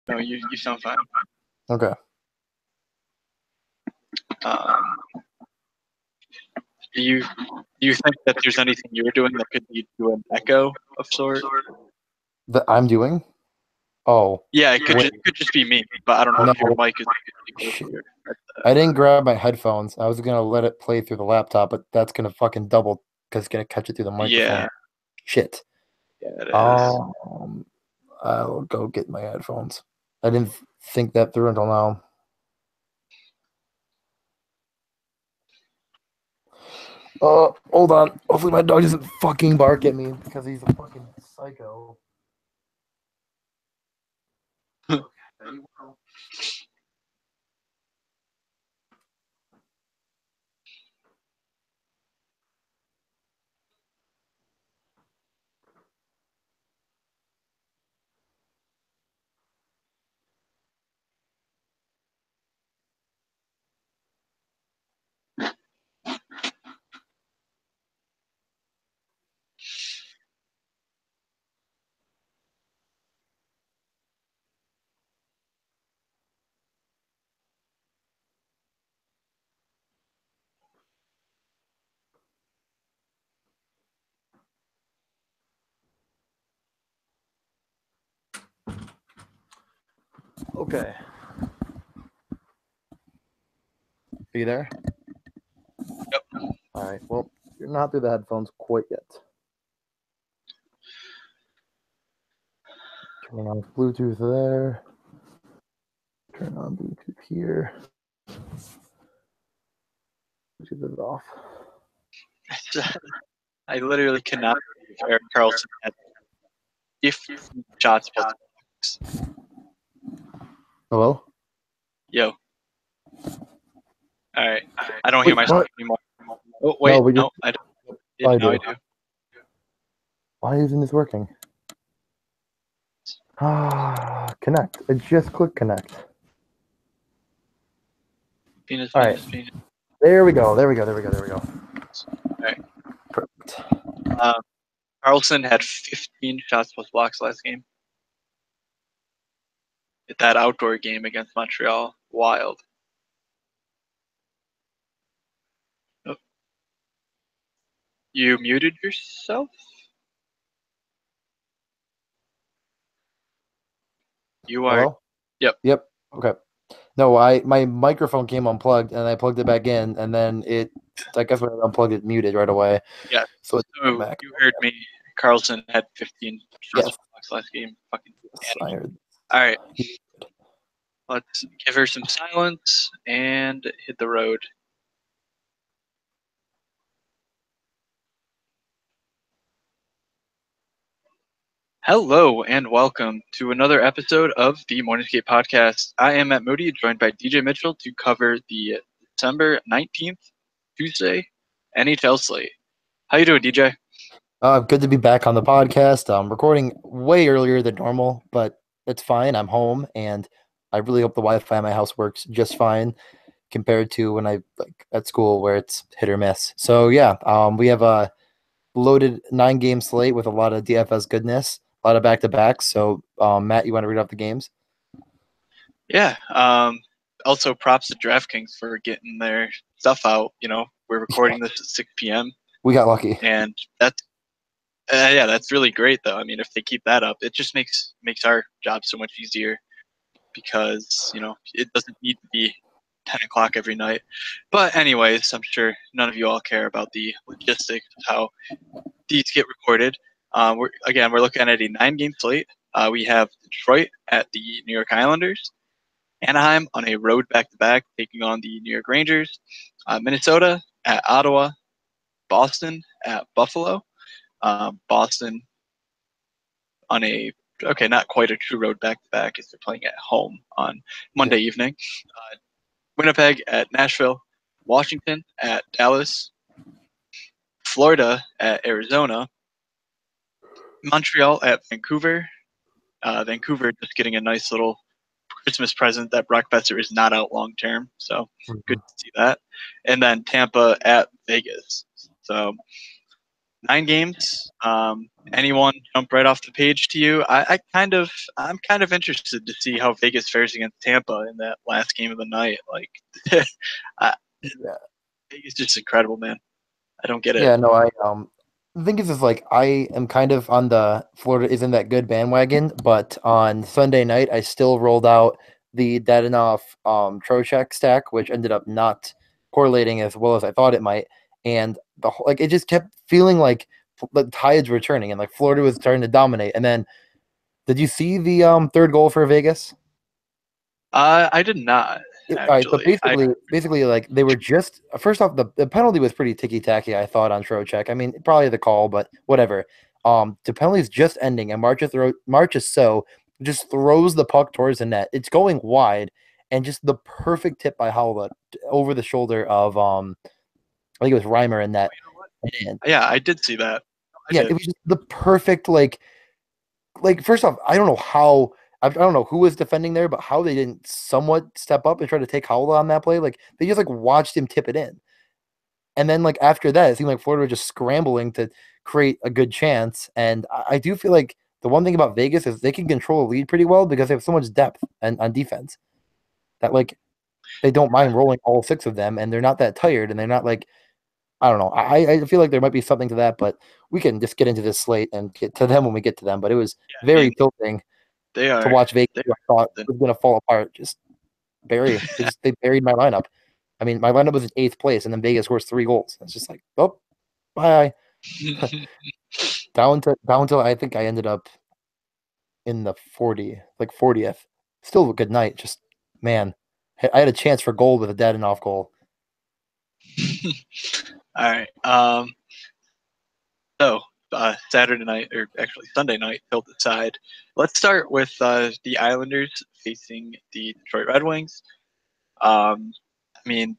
No, you sound fine. Okay. Do you think that there's anything you're doing that could lead to an echo of sort? That I'm doing? Oh. Yeah, it could just be me, but I don't know if your No. mic is close Shit. to your. I didn't grab my headphones. I was gonna let it play through the laptop, but that's gonna fucking double because it's gonna catch it through the microphone. Yeah, Shit. yeah, it is. I'll go get my headphones. I didn't think that through until now. Hold on. Hopefully my dog doesn't fucking bark at me because he's a fucking psycho. Okay. Are you there? Yep. All right. Well, you're not through the headphones quite yet. Turn on Bluetooth there. Turn on Bluetooth here. Bluetooth is off. I literally cannot believe Erik Karlsson had 15 shots plus blocks. Hello? Yo. All right. I don't hear myself anymore. Oh wait, no, I don't. Yeah, now I do. Why isn't this working? Connect. I just clicked connect. Penis. All right. There we go. There we go. All right. Perfect. Karlsson had 15 shots plus blocks last game. That outdoor game against Montreal, wild. Oh. You muted yourself? You are. Hello? Yep. Okay. No, my microphone came unplugged and I plugged it back in, and then I guess when I unplugged it, muted right away. Yeah. So you heard me. Karlsson had 15 shots blocks last game. Fucking. Yes, I heard. All right. Let's give her some silence and hit the road. Hello and welcome to another episode of the Morning Skate Podcast. I am Matt Moody, joined by DJ Mitchell to cover the December 19th, Tuesday, NHL slate. How you doing, DJ? Good to be back on the podcast. I'm recording way earlier than normal, but it's fine. I'm home, and I really hope the Wi-Fi in my house works just fine compared to when I at school where it's hit or miss. So yeah, we have a loaded 9-game slate with a lot of DFS goodness, a lot of back-to-backs. So Matt, you want to read off the games? Yeah. Also, props to DraftKings for getting their stuff out. You know, we're recording this at 6 p.m. We got lucky, and that's really great, though. I mean, if they keep that up, it just makes our job so much easier because it doesn't need to be 10 o'clock every night. But anyways, I'm sure none of you all care about the logistics of how these get recorded. We're looking at a 9-game slate. We have Detroit at the New York Islanders, Anaheim on a road back-to-back taking on the New York Rangers, Minnesota at Ottawa, Boston at Buffalo, Boston on not quite a true road back-to-back as they're playing at home on Monday evening. Winnipeg at Nashville, Washington at Dallas, Florida at Arizona, Montreal at Vancouver. Vancouver just getting a nice little Christmas present that Brock Besser is not out long term, so good to see that. And then Tampa at Vegas. So 9 games. Anyone jump right off the page to you? I'm kind of interested to see how Vegas fares against Tampa in that last game of the night. Like, I, Yeah. Vegas is just incredible, man. I don't get it. Yeah, no, the thing is like I am kind of on the Florida isn't that good bandwagon, but on Sunday night I still rolled out the Dadanoff Trocheck stack, which ended up not correlating as well as I thought it might. And like it just kept feeling like the tides were turning and like Florida was starting to dominate. And then did you see the third goal for Vegas? I did not All right, so actually. basically, like they were just first off, the penalty was pretty ticky tacky. I thought on Trocheck. I mean, probably the call, but whatever. The penalty's just ending, and Marches so just throws the puck towards the net. It's going wide, and just the perfect tip by Howlett over the shoulder of I think it was Reimer in that. And Yeah, I did see that. I yeah, did. it was just the perfect like first off, I don't know how I don't know who was defending there, but how they didn't somewhat step up and try to take Howell on that play. Like they just like watched him tip it in. And then like after that, it seemed like Florida was just scrambling to create a good chance. And I do feel like the one thing about Vegas is they can control a lead pretty well because they have so much depth and on defense that like they don't mind rolling all six of them and they're not that tired and they're not like I don't know. I feel like there might be something to that, but we can just get into this slate and get to them when we get to them. But it was Yeah, I very mean, tilting they to are. watch Vegas, They who I thought are. was going to fall apart. Just they buried my lineup. I mean, my lineup was in eighth place, and then Vegas scores 3 goals. It's just like, oh, bye. down to I think I ended up in the 40th. Still a good night. Just man, I had a chance for gold with a dead and off goal. All right. So Saturday night, or actually Sunday night, he'll decide. Let's start with the Islanders facing the Detroit Red Wings. I mean,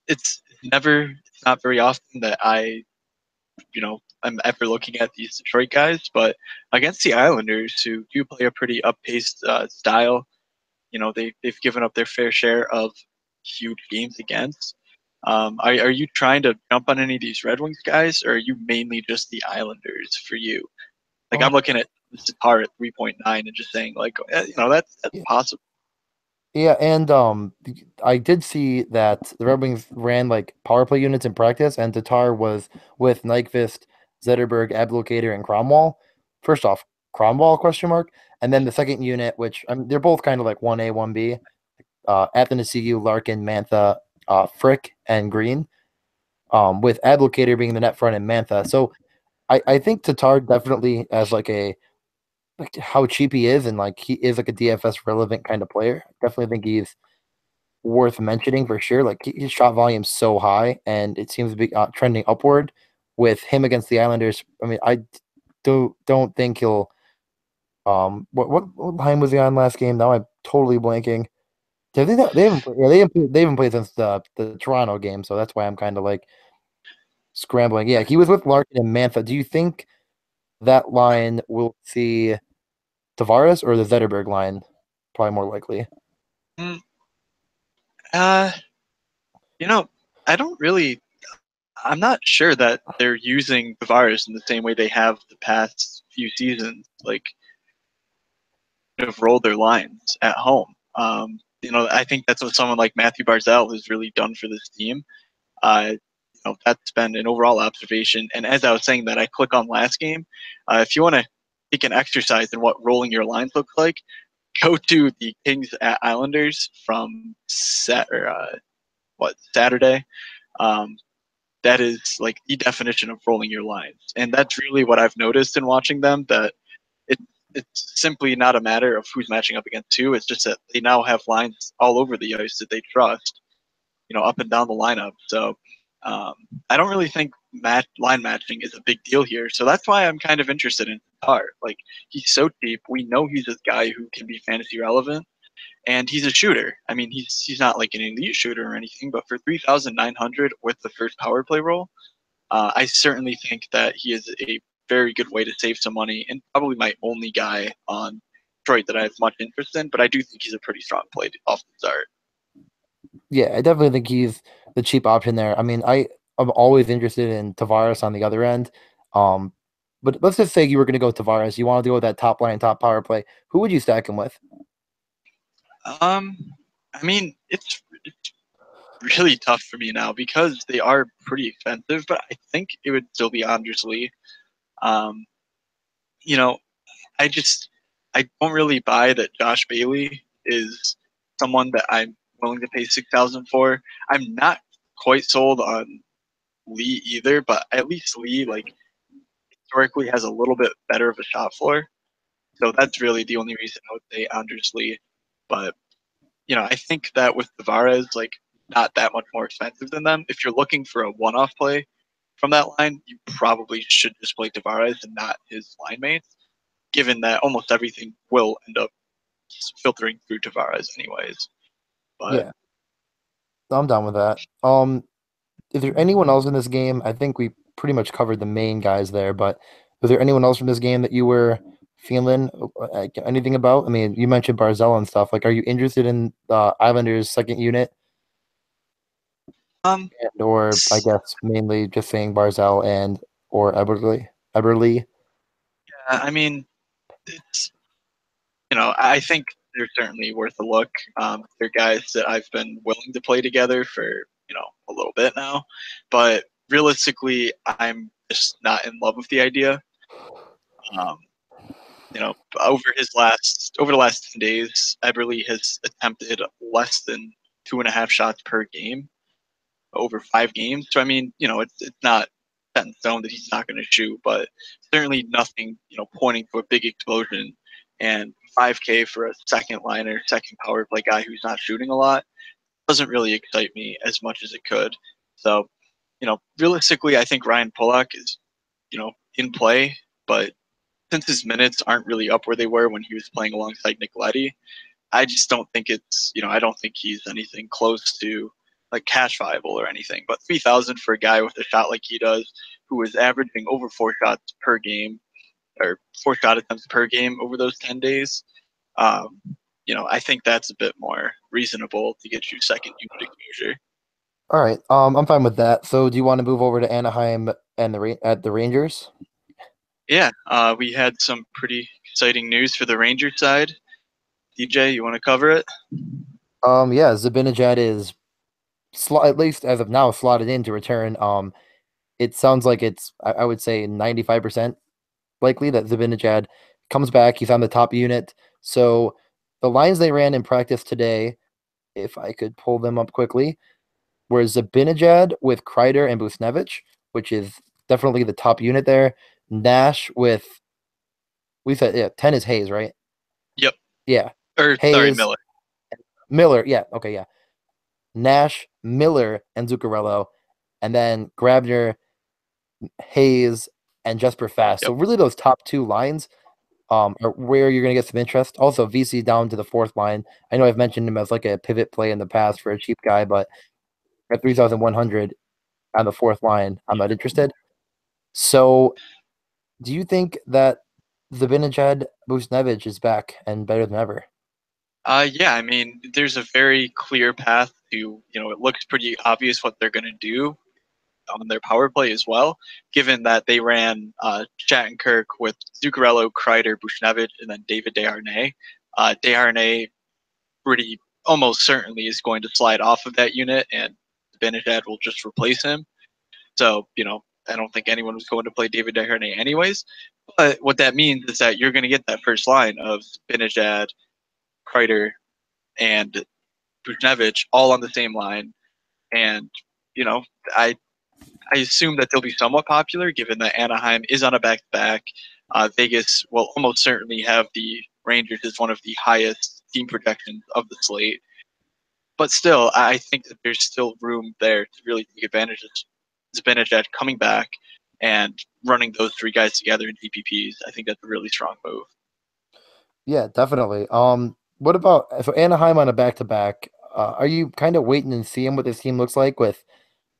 it's not very often that I'm ever looking at these Detroit guys, but against the Islanders, who do play a pretty up-paced style, they've given up their fair share of huge games against. Are you trying to jump on any of these Red Wings guys, or are you mainly just the Islanders for you? Like I'm looking at the Tatar at 3.9 and just saying like, that's Yeah, possible. yeah, and I did see that the Red Wings ran like power play units in practice, and Tatar was with Nyquist, Zetterberg, Ablocator, and Cromwell. First off, Cromwell question mark, and then the second unit, which they're both kind of like 1A, 1B. Athanasiou, Larkin, Mantha, Frick, and Green. With Ablocator being the net front and Mantha. So I think Tatar definitely as like how cheap he is and like he is like a DFS relevant kind of player. I definitely think he's worth mentioning for sure. Like his shot volume's so high and it seems to be trending upward with him against the Islanders. I mean, I don't think he'll what line was he on last game? Now I'm totally blanking. They haven't played, yeah, they haven't played since the Toronto game, so that's why I'm kind of like scrambling. Yeah, he was with Larkin and Mantha. Do you think that line will see Tavares or the Zetterberg line? Probably more likely. Mm, Uh, you know, I don't really. I'm not sure that they're using Tavares in the same way they have the past few seasons. Like, have rolled their lines at home. I think that's what someone like Matthew Barzell has really done for this team. That's been an overall observation. And as I was saying that, I click on last game. If you want to take an exercise in what rolling your lines look like, go to the Kings at Islanders from Saturday. Um, that is like the definition of rolling your lines, and that's really what I've noticed in watching them. That it it's simply not a matter of who's matching up against who. It's just that they now have lines all over the ice that they trust, up and down the lineup. So um, I don't really think line matching is a big deal here. So that's why I'm kind of interested in Tatar. Like he's so deep. We know he's a guy who can be fantasy relevant, and he's a shooter. I mean, he's not like an elite shooter or anything, but for 3,900 with the first power play role, I certainly think that he is a very good way to save some money and probably my only guy on Detroit that I have much interest in. But I do think he's a pretty strong play off the start. Yeah, I definitely think he's the cheap option there. I mean, I'm always interested in Tavares on the other end. Um, but let's just say you were going to go Tavares. You want to go with that top line, top power play. Who would you stack him with? Um, I mean, it's really tough for me now because they are pretty expensive, but I think it would still be Anders Lee. Um, you know, I just I don't really buy that Josh Bailey is someone that I'm willing to pay 6,000 for. I'm not quite sold on Lee either, but at least Lee like historically has a little bit better of a shot floor. So that's really the only reason I would say Anders Lee. But I think that with Tavares, like not that much more expensive than them. If you're looking for a one-off play from that line, you probably should just play Tavares and not his line mates, given that almost everything will end up filtering through Tavares anyways. But Yeah, I'm down with that. Is there anyone else in this game? I think we pretty much covered the main guys there, but was there anyone else from this game that you were feeling anything about? I mean, you mentioned Barzell and stuff. Like, are you interested in the Islanders' second unit, um, or I guess mainly just saying Barzell and or Eberly? I mean, it's I think they're certainly worth a look. They're guys that I've been willing to play together for a little bit now, but realistically, I'm just not in love with the idea. Um, over the last 10 days, Eberly has attempted less than 2.5 shots per game over 5 games. So I mean, it's not set in stone that he's not going to shoot, but certainly nothing, pointing to a big explosion. And 5K for a second liner, second power play guy who's not shooting a lot doesn't really excite me as much as it could. So, realistically, I think Ryan Pulock is, in play, but since his minutes aren't really up where they were when he was playing alongside Nick Leddy, I just don't think I don't think he's anything close to like cash viable or anything. But 3,000 for a guy with a shot like he does, who is averaging over 4 shots per game or 4 shot attempts per game over those 10 days, um, I think that's a bit more reasonable to get you second unit exposure. All right, I'm fine with that. So, do you want to move over to Anaheim and at the Rangers? Yeah, we had some pretty exciting news for the Rangers side. DJ, you want to cover it? Yeah, Zibanejad is at least as of now slotted in to return. It sounds like it's I would say 95% likely that Zibanejad comes back. He's on the top unit. So the lines they ran in practice today, if I could pull them up quickly, were Zibanejad with Kreider and Buchnevich, which is definitely the top unit there. Nash with we said 10 is Hayes, right? Yep. Yeah. Or sorry, Hayes, Miller. Miller, yeah, okay, yeah. Nash, Miller, and Zuccarello, and then Grabner, Hayes, and Jesper Fast. So Yep. really those top two lines are where you're going to get some interest. Also, VC down to the fourth line. I know I've mentioned him as like a pivot play in the past for a cheap guy, but at 3,100 on the fourth line, I'm not interested. So do you think that Zibanejad Buchnevich is back and better than ever? Yeah, I mean, there's a very clear path to, it looks pretty obvious what they're going to do on their power play as well, given that they ran Shattenkirk with Zuccarello, Kreider, Buchnevich, and then David Desharnais. Desharnais pretty almost certainly is going to slide off of that unit, and Benedad will just replace him. So, I don't think anyone was going to play David Desharnais anyways. But what that means is that you're going to get that first line of Benedad, Kreider, and Buchnevich all on the same line. And, you know, I I assume that they'll be somewhat popular given that Anaheim is on a back to back. Vegas will almost certainly have the Rangers as one of the highest team projections of the slate. But still, I think that there's still room there to really take advantage of Zibanejad coming back and running those three guys together in DPPs. I think that's a really strong move. Yeah, definitely. What about so Anaheim on a back to back? Are you kind of waiting and seeing what this team looks like with?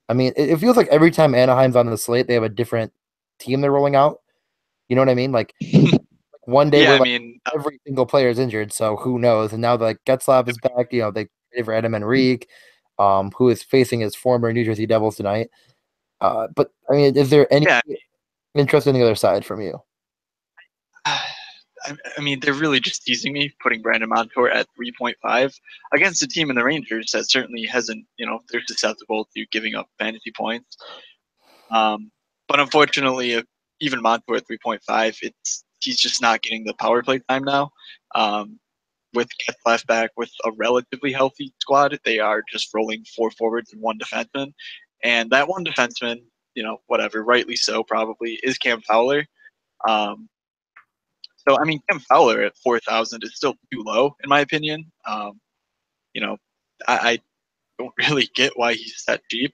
I mean, it feels like every time Anaheim's on the slate, they have a different team they're rolling out. You know what I mean? Like one day Yeah, we're I like mean, every single player is injured, so who knows? And now like Getzlav is back. You know, they traded for Adam Enrique, who is facing his former New Jersey Devils tonight. But I mean, is there any? yeah, interest in the other side from you. I mean, they're really just teasing me, putting Brandon Montour at 3.5 against a team in the Rangers that certainly hasn't, they're susceptible to giving up fantasy points. But unfortunately, even Montour at 3.5, he's just not getting the power play time now. With Getzlaf back with a relatively healthy squad, they are just rolling 4 forwards and 1 defenseman. And that 1 defenseman, whatever, rightly so probably, is Cam Fowler. So, I mean, Cam Fowler at 4,000 is still too low, in my opinion. You know, I don't really get why he's that cheap.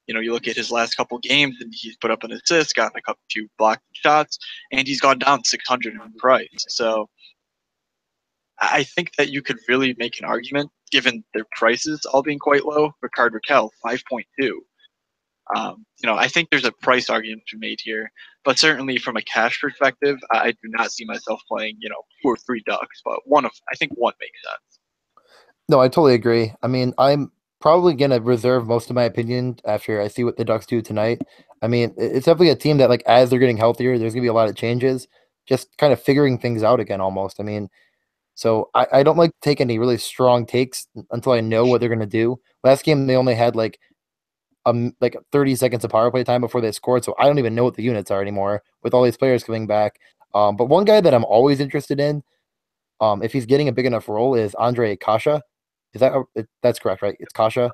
You look at his last couple games, and he's put up an assist, gotten a few blocked shots, and he's gone down 600 in price. So, I think that you could really make an argument, given their prices all being quite low. Rickard Rakell, 5.2. I think there's a price argument to be made here, but certainly from a cash perspective, I do not see myself playing, 2 or 3 Ducks, but I think one makes sense. No, I totally agree. I mean, I'm probably gonna reserve most of my opinion after I see what the Ducks do tonight. I mean, it's definitely a team that, like, as they're getting healthier, there's gonna be a lot of changes, just kind of figuring things out again almost. I mean, so I don't like to take any really strong takes until I know what they're gonna do. Last game they only had like 30 seconds of power play time before they scored, so I don't even know what the units are anymore with all these players coming back. But one guy that I'm always interested in, if he's getting a big enough role, is Andre Kasha. That's correct, right? It's Kasha.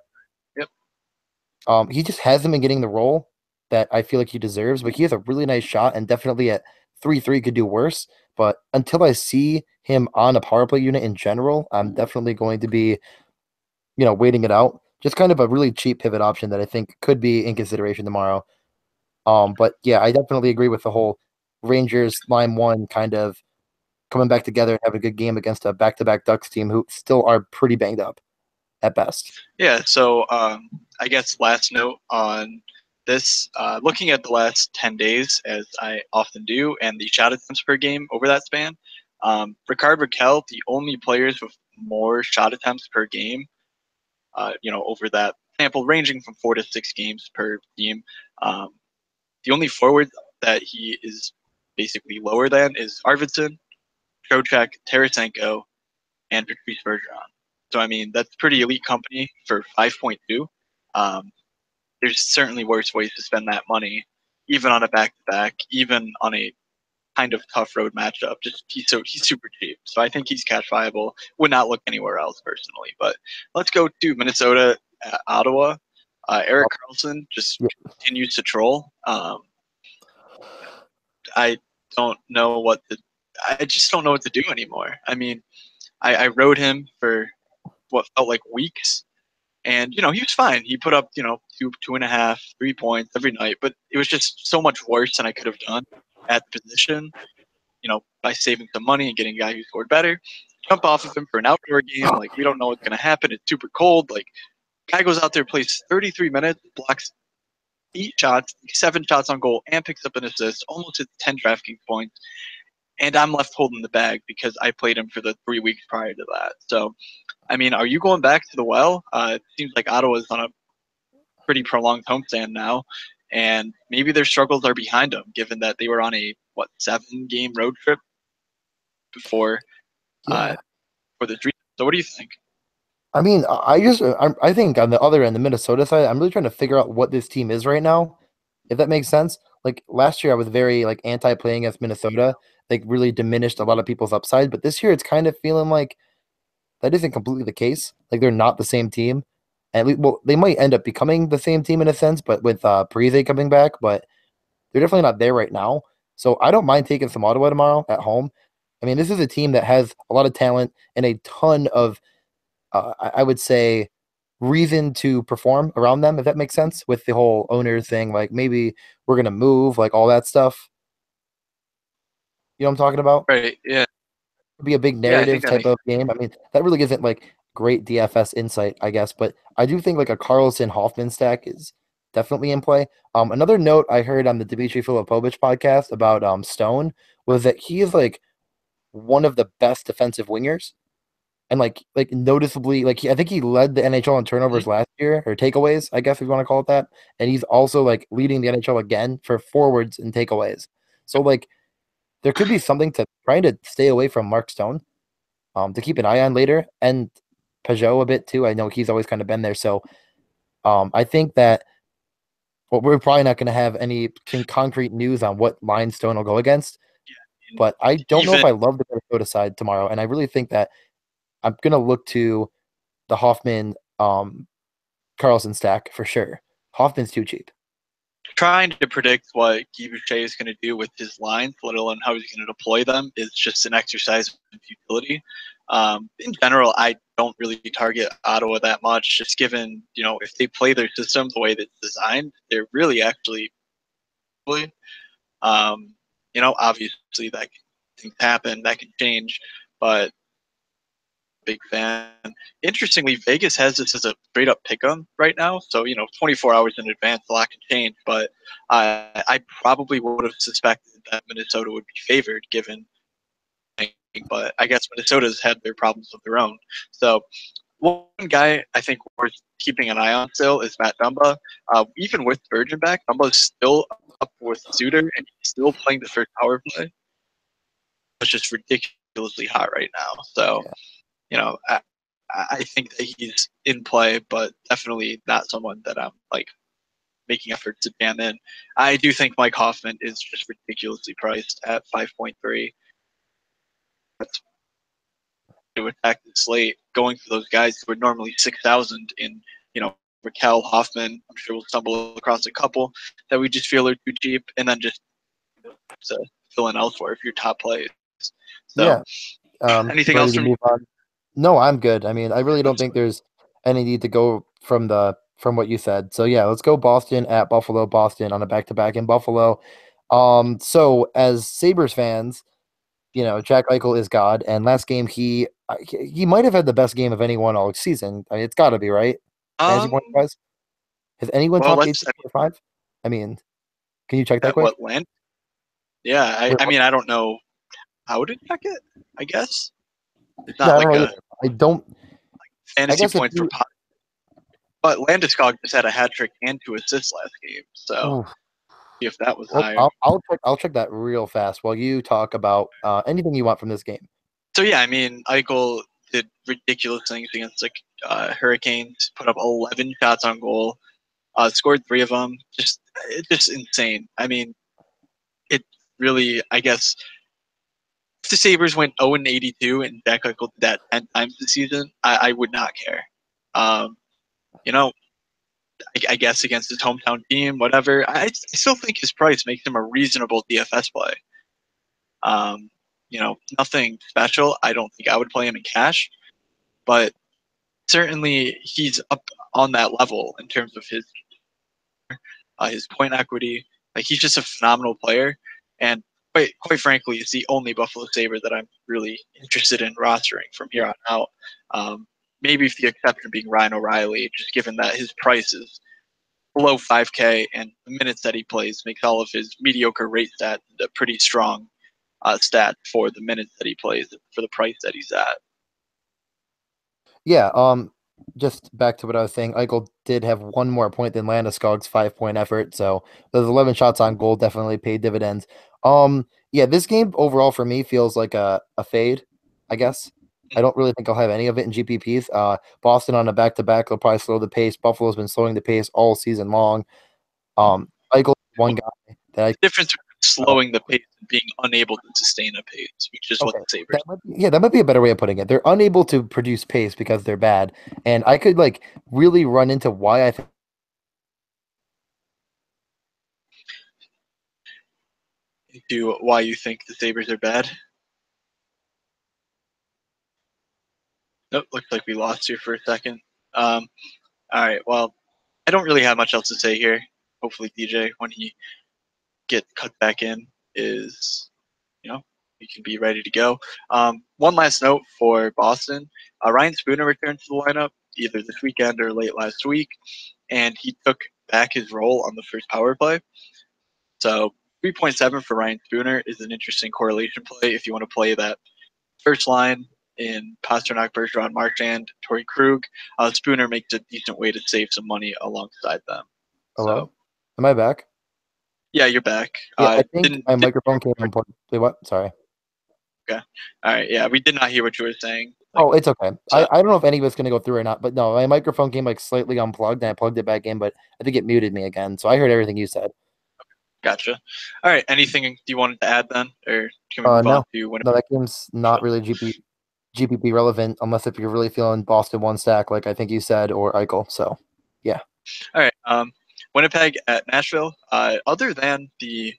Yep. He just hasn't been getting the role that I feel like he deserves, but he has a really nice shot and definitely at 3-3 could do worse. But until I see him on a power play unit in general, I'm definitely going to be, waiting it out. Just kind of a really cheap pivot option that I think could be in consideration tomorrow. But yeah, I definitely agree with the whole Rangers line 1 kind of coming back together and having a good game against a back-to-back Ducks team who still are pretty banged up at best. Yeah, so I guess last note on this, looking at the last 10 days, as I often do, and the shot attempts per game over that span, Rickard Rakell, the only players with more shot attempts per game, over that sample ranging from 4 to 6 games per team. The only forward that he is basically lower than is Arvidsson, Trocheck, Tarasenko, and Patrice Bergeron. So, I mean, that's pretty elite company for 5.2. There's certainly worse ways to spend that money, even on a back-to-back, even on a kind of tough road matchup. Just he's super cheap, so I think he's cash viable. Would not look anywhere else personally. But let's go to Minnesota, Ottawa. Erik Karlsson just continues to troll. I don't know what to. I just don't know what to do anymore. I mean, I rode him for what felt like weeks, and he was fine. He put up 2.5, 3 points every night, but it was just so much worse than I could have done at the position. By saving some money and getting a guy who scored better. Jump off of him for an outdoor game. Like, we don't know what's going to happen. It's super cold. Like, guy goes out there, plays 33 minutes, blocks 8 shots, 7 shots on goal, and picks up an assist, almost hits 10 DraftKings points. And I'm left holding the bag because I played him for the 3 weeks prior to that. So, I mean, are you going back to the well? It seems like Ottawa's on a pretty prolonged homestand now. And maybe their struggles are behind them, given that they were on a 7-game road trip before for the dream. So what do you think? I mean, I think on the other end, the Minnesota side, I'm really trying to figure out what this team is right now, if that makes sense. Like last year, I was very anti-playing against Minnesota, really diminished a lot of people's upside. But this year, it's kind of feeling like that isn't completely the case. Like they're not the same team, and they might end up becoming the same team in a sense, but with Parise coming back, but they're definitely not there right now. So I don't mind taking some Ottawa tomorrow at home. I mean, this is a team that has a lot of talent and a ton of I would say, reason to perform around them, if that makes sense, with the whole owner thing. Like maybe we're gonna move, like all that stuff. You know what I'm talking about? Right. Yeah. It'd be a big Yeah. I think narrative that type makes. of game. I mean, that really isn't great DFS insight, I guess, but I do think a Carlson Hoffman stack is definitely in play. Another note I heard on the Dmitry Filipovich podcast about Stone was that he is one of the best defensive wingers. and like noticeably, like I think he led the NHL in Mhm. turnovers last year or takeaways, I guess if you want to call it that. And he's also like leading the NHL again for forwards and takeaways. So like there could be something to trying to stay away from Mark Stone, to keep an eye on later, and Peugeot a bit too. I know he's always kind of been there. So I think that well, we're probably not going to have any concrete news on what line Stone will go against. And But I don't know if even I love the Minnesota side tomorrow, and I really think that I'm gonna look to the Hoffman Carlson stack for sure. Hoffman's too cheap. trying to predict what Guy Boucher is going to do with his lines, let alone how he's going to deploy them, is just an exercise in futility. In general, I don't really target Ottawa that much, just given, if they play their system the way that's designed, they're really actually, um, obviously that things happen, that can change, but big fan. Interestingly, Vegas has this as a straight up pick 'em right now. So, 24 hours in advance, a lot can change. But I probably would have suspected that Minnesota would be favored given. But I guess Minnesota's had their problems of their own. So, one guy I think worth keeping an eye on still is Matt Dumba. Even with Virgin back, Dumba's still up with Suter and he's still playing the first power play. It's just ridiculously hot right now. So, Yeah. I think that he's in play, but definitely not someone that I'm like making efforts to jam in. I do think Mike Hoffman is just ridiculously priced at 5.3. That's to attack the slate, going for those guys who are normally 6,000 in, Raquel Hoffman. I'm sure we'll stumble across a couple that we just feel are too cheap, and then just to fill in elsewhere if your top plays. So, Yeah. anything Ready else to from you? move on? No, I'm good. I mean, I really don't think there's any need to go from what you said. So yeah, let's go Boston at Buffalo. Boston on a back to back in Buffalo. So as Sabres fans, Jack Eichel is God, and last game he might have had the best game of anyone all season. I mean, it's got to be right. Fantasy point Um, wise, has anyone well, topped let's 18.5? I mean, can you check that at quick? what land? Yeah, Wait, I mean, I don't know how to check it. I guess it's yeah, not I don't like know a either. I don't. I fantasy guess if points per you, pot. But Landeskog just had a hat trick and 2 assists last game, so ooh, see if that was well, higher. I'll check that real fast while you talk about anything you want from this game. So yeah, I mean, Eichel did ridiculous things against the Hurricanes. Put up 11 shots on goal, scored 3 of them. Just insane. I mean, it really. I guess if the Sabres went 0-82 and Jack Eichel did that 10 times this season, I would not care. Um, you know, I guess against his hometown team, whatever. I still think his price makes him a reasonable DFS play. Um, nothing special. I don't think I would play him in cash, but certainly he's up on that level in terms of his point equity. Like he's just a phenomenal player, and quite frankly, is the only Buffalo Sabre that I'm really interested in rostering from here on out. Um, maybe if the exception being Ryan O'Reilly, just given that his price is below 5K and the minutes that he plays makes all of his mediocre rate stats a pretty strong stat for the minutes that he plays for the price that he's at. Yeah, just back to what I was saying, Eichel did have one more point than Landeskog's 5-point effort, so those 11 shots on goal definitely paid dividends. Yeah, this game overall for me feels like a fade, I guess. I don't really think I'll have any of it in GPPs. Boston on a back-to-back will probably slow the pace. Buffalo's been slowing the pace all season long. Eichel, one guy that The difference between uh, slowing the pace and being unable to sustain a pace, which is what okay, the Sabres. that might be a better way of putting it. They're unable to produce pace because they're bad, and I could like really run into why I think. Do why you think the Sabres are bad. Nope, looks like we lost you for a second. Um, all right, well, I don't really have much else to say here. Hopefully, DJ, when he gets cut back in, is he can be ready to go. One last note for Boston: Ryan Spooner returned to the lineup either this weekend or late last week, and he took back his role on the first power play. So 3.7 for Ryan Spooner is an interesting correlation play if you want to play that first line in Pasternak, Bergeron, Marchand, Torrey Krug. Spooner makes a decent way to save some money alongside them. Hello? So Am I back? yeah, you're back. Yeah, I think my Didn't microphone came unplugged. Wait, what? Sorry. okay. All right. Yeah, we did not hear what you were saying. Like, Oh, it's okay. so I don't know if any of it's going to go through or not, but no, my microphone came like slightly unplugged and I plugged it back in, but I think it muted me again. So I heard everything you said. gotcha. All right. Anything you wanted to add then, or can we move on No, to no, Winnipeg? that game's not really GPP relevant unless if you're really feeling Boston one stack, like I think you said, or Eichel. So, yeah. All right. Winnipeg at Nashville. Other than the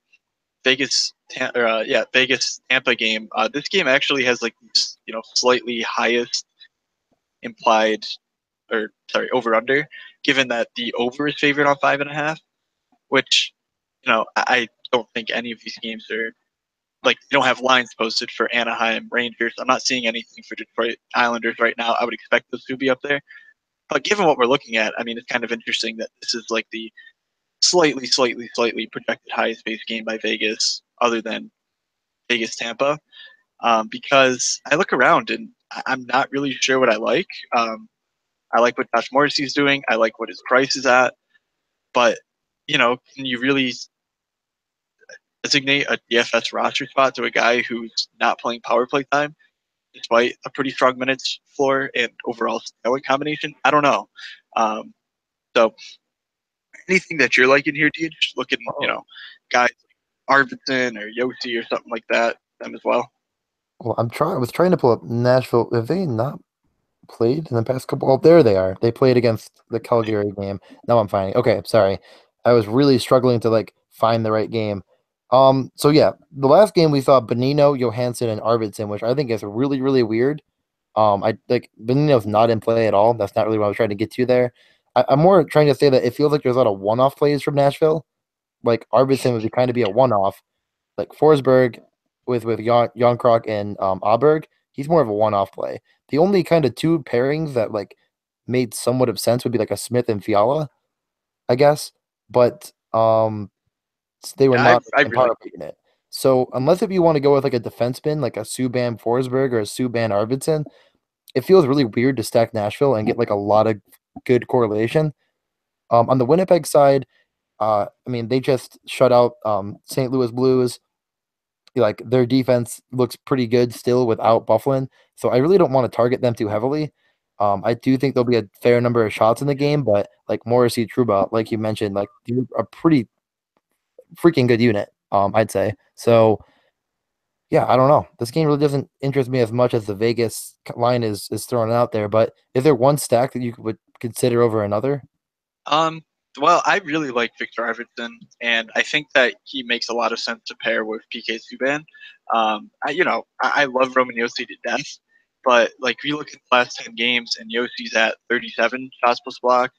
Vegas Tampa game, this game actually has like slightly highest implied or sorry over under, given that the over is favored on 5.5, which I don't think any of these games are like they don't have lines posted for Anaheim Rangers. I'm not seeing anything for Detroit Islanders right now. I would expect those to be up there. But given what we're looking at, I mean, it's kind of interesting that this is like the slightly projected highest base game by Vegas, other than Vegas Tampa, because I look around and I'm not really sure what I like. I like what Josh Morrissey's doing. I like what his price is at, but can you really designate a DFS roster spot to a guy who's not playing power play time, despite a pretty strong minutes floor and overall skill combination? I don't know. Um, so anything that you're liking here, do you just look at Oh, guys like Arvidsson or Yossi or something like that, them as well? well, I was trying to pull up Nashville. Have they not played in the past couple? Oh, there they are. They played against the Calgary game. Now I'm finding. Okay, sorry. I was really struggling to like find the right game. So yeah, the last game we saw Benino, Johansson, and Arvidsson, which I think is really, really weird. I like Benino's not in play at all. That's not really what I was trying to get to there. I'm more trying to say that it feels like there's a lot of one-off plays from Nashville. Like Arvidsson would be kind of be a one-off. Like Forsberg with Jan Krok and Aberg, he's more of a one-off play. The only kind of two pairings that like made somewhat of sense would be like a Smith and Fiala, I guess. But they were Yeah, not I in really power play unit. So unless if you want to go with like a defenseman, like a Subban Forsberg or a Subban Arvidsson, it feels really weird to stack Nashville and get like a lot of good correlation. On the Winnipeg side, I mean they just shut out St. Louis Blues. Like their defense looks pretty good still without Bufflin, so I really don't want to target them too heavily. I do think there'll be a fair number of shots in the game, but like Morrissey, Trouba, like you mentioned, like you're a pretty freaking good unit. I'd say so. Yeah, I don't know. This game really doesn't interest me as much as the Vegas line is throwing out there. But is there one stack that you would consider over another? um well, I really like Victor Arvidsson, and I think that he makes a lot of sense to pair with PK Subban. I love Roman Yossi to death, but like we look at the last 10 games, and Yossi's at 37 shots plus block.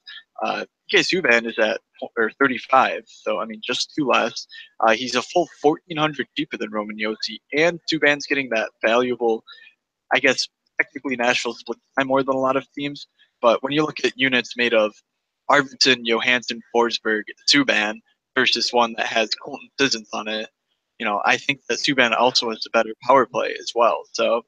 PK Subban is at or 35, so I mean just two less. He's a full 1,400 cheaper than Roman Yossi, and Subban's getting that valuable, I guess technically Nashville splits time more than a lot of teams, but when you look at units made of Arvidsson, Johansson, Forsberg, Subban versus one that has Colton Sissons on it, I think that Subban also has a better power play as well. So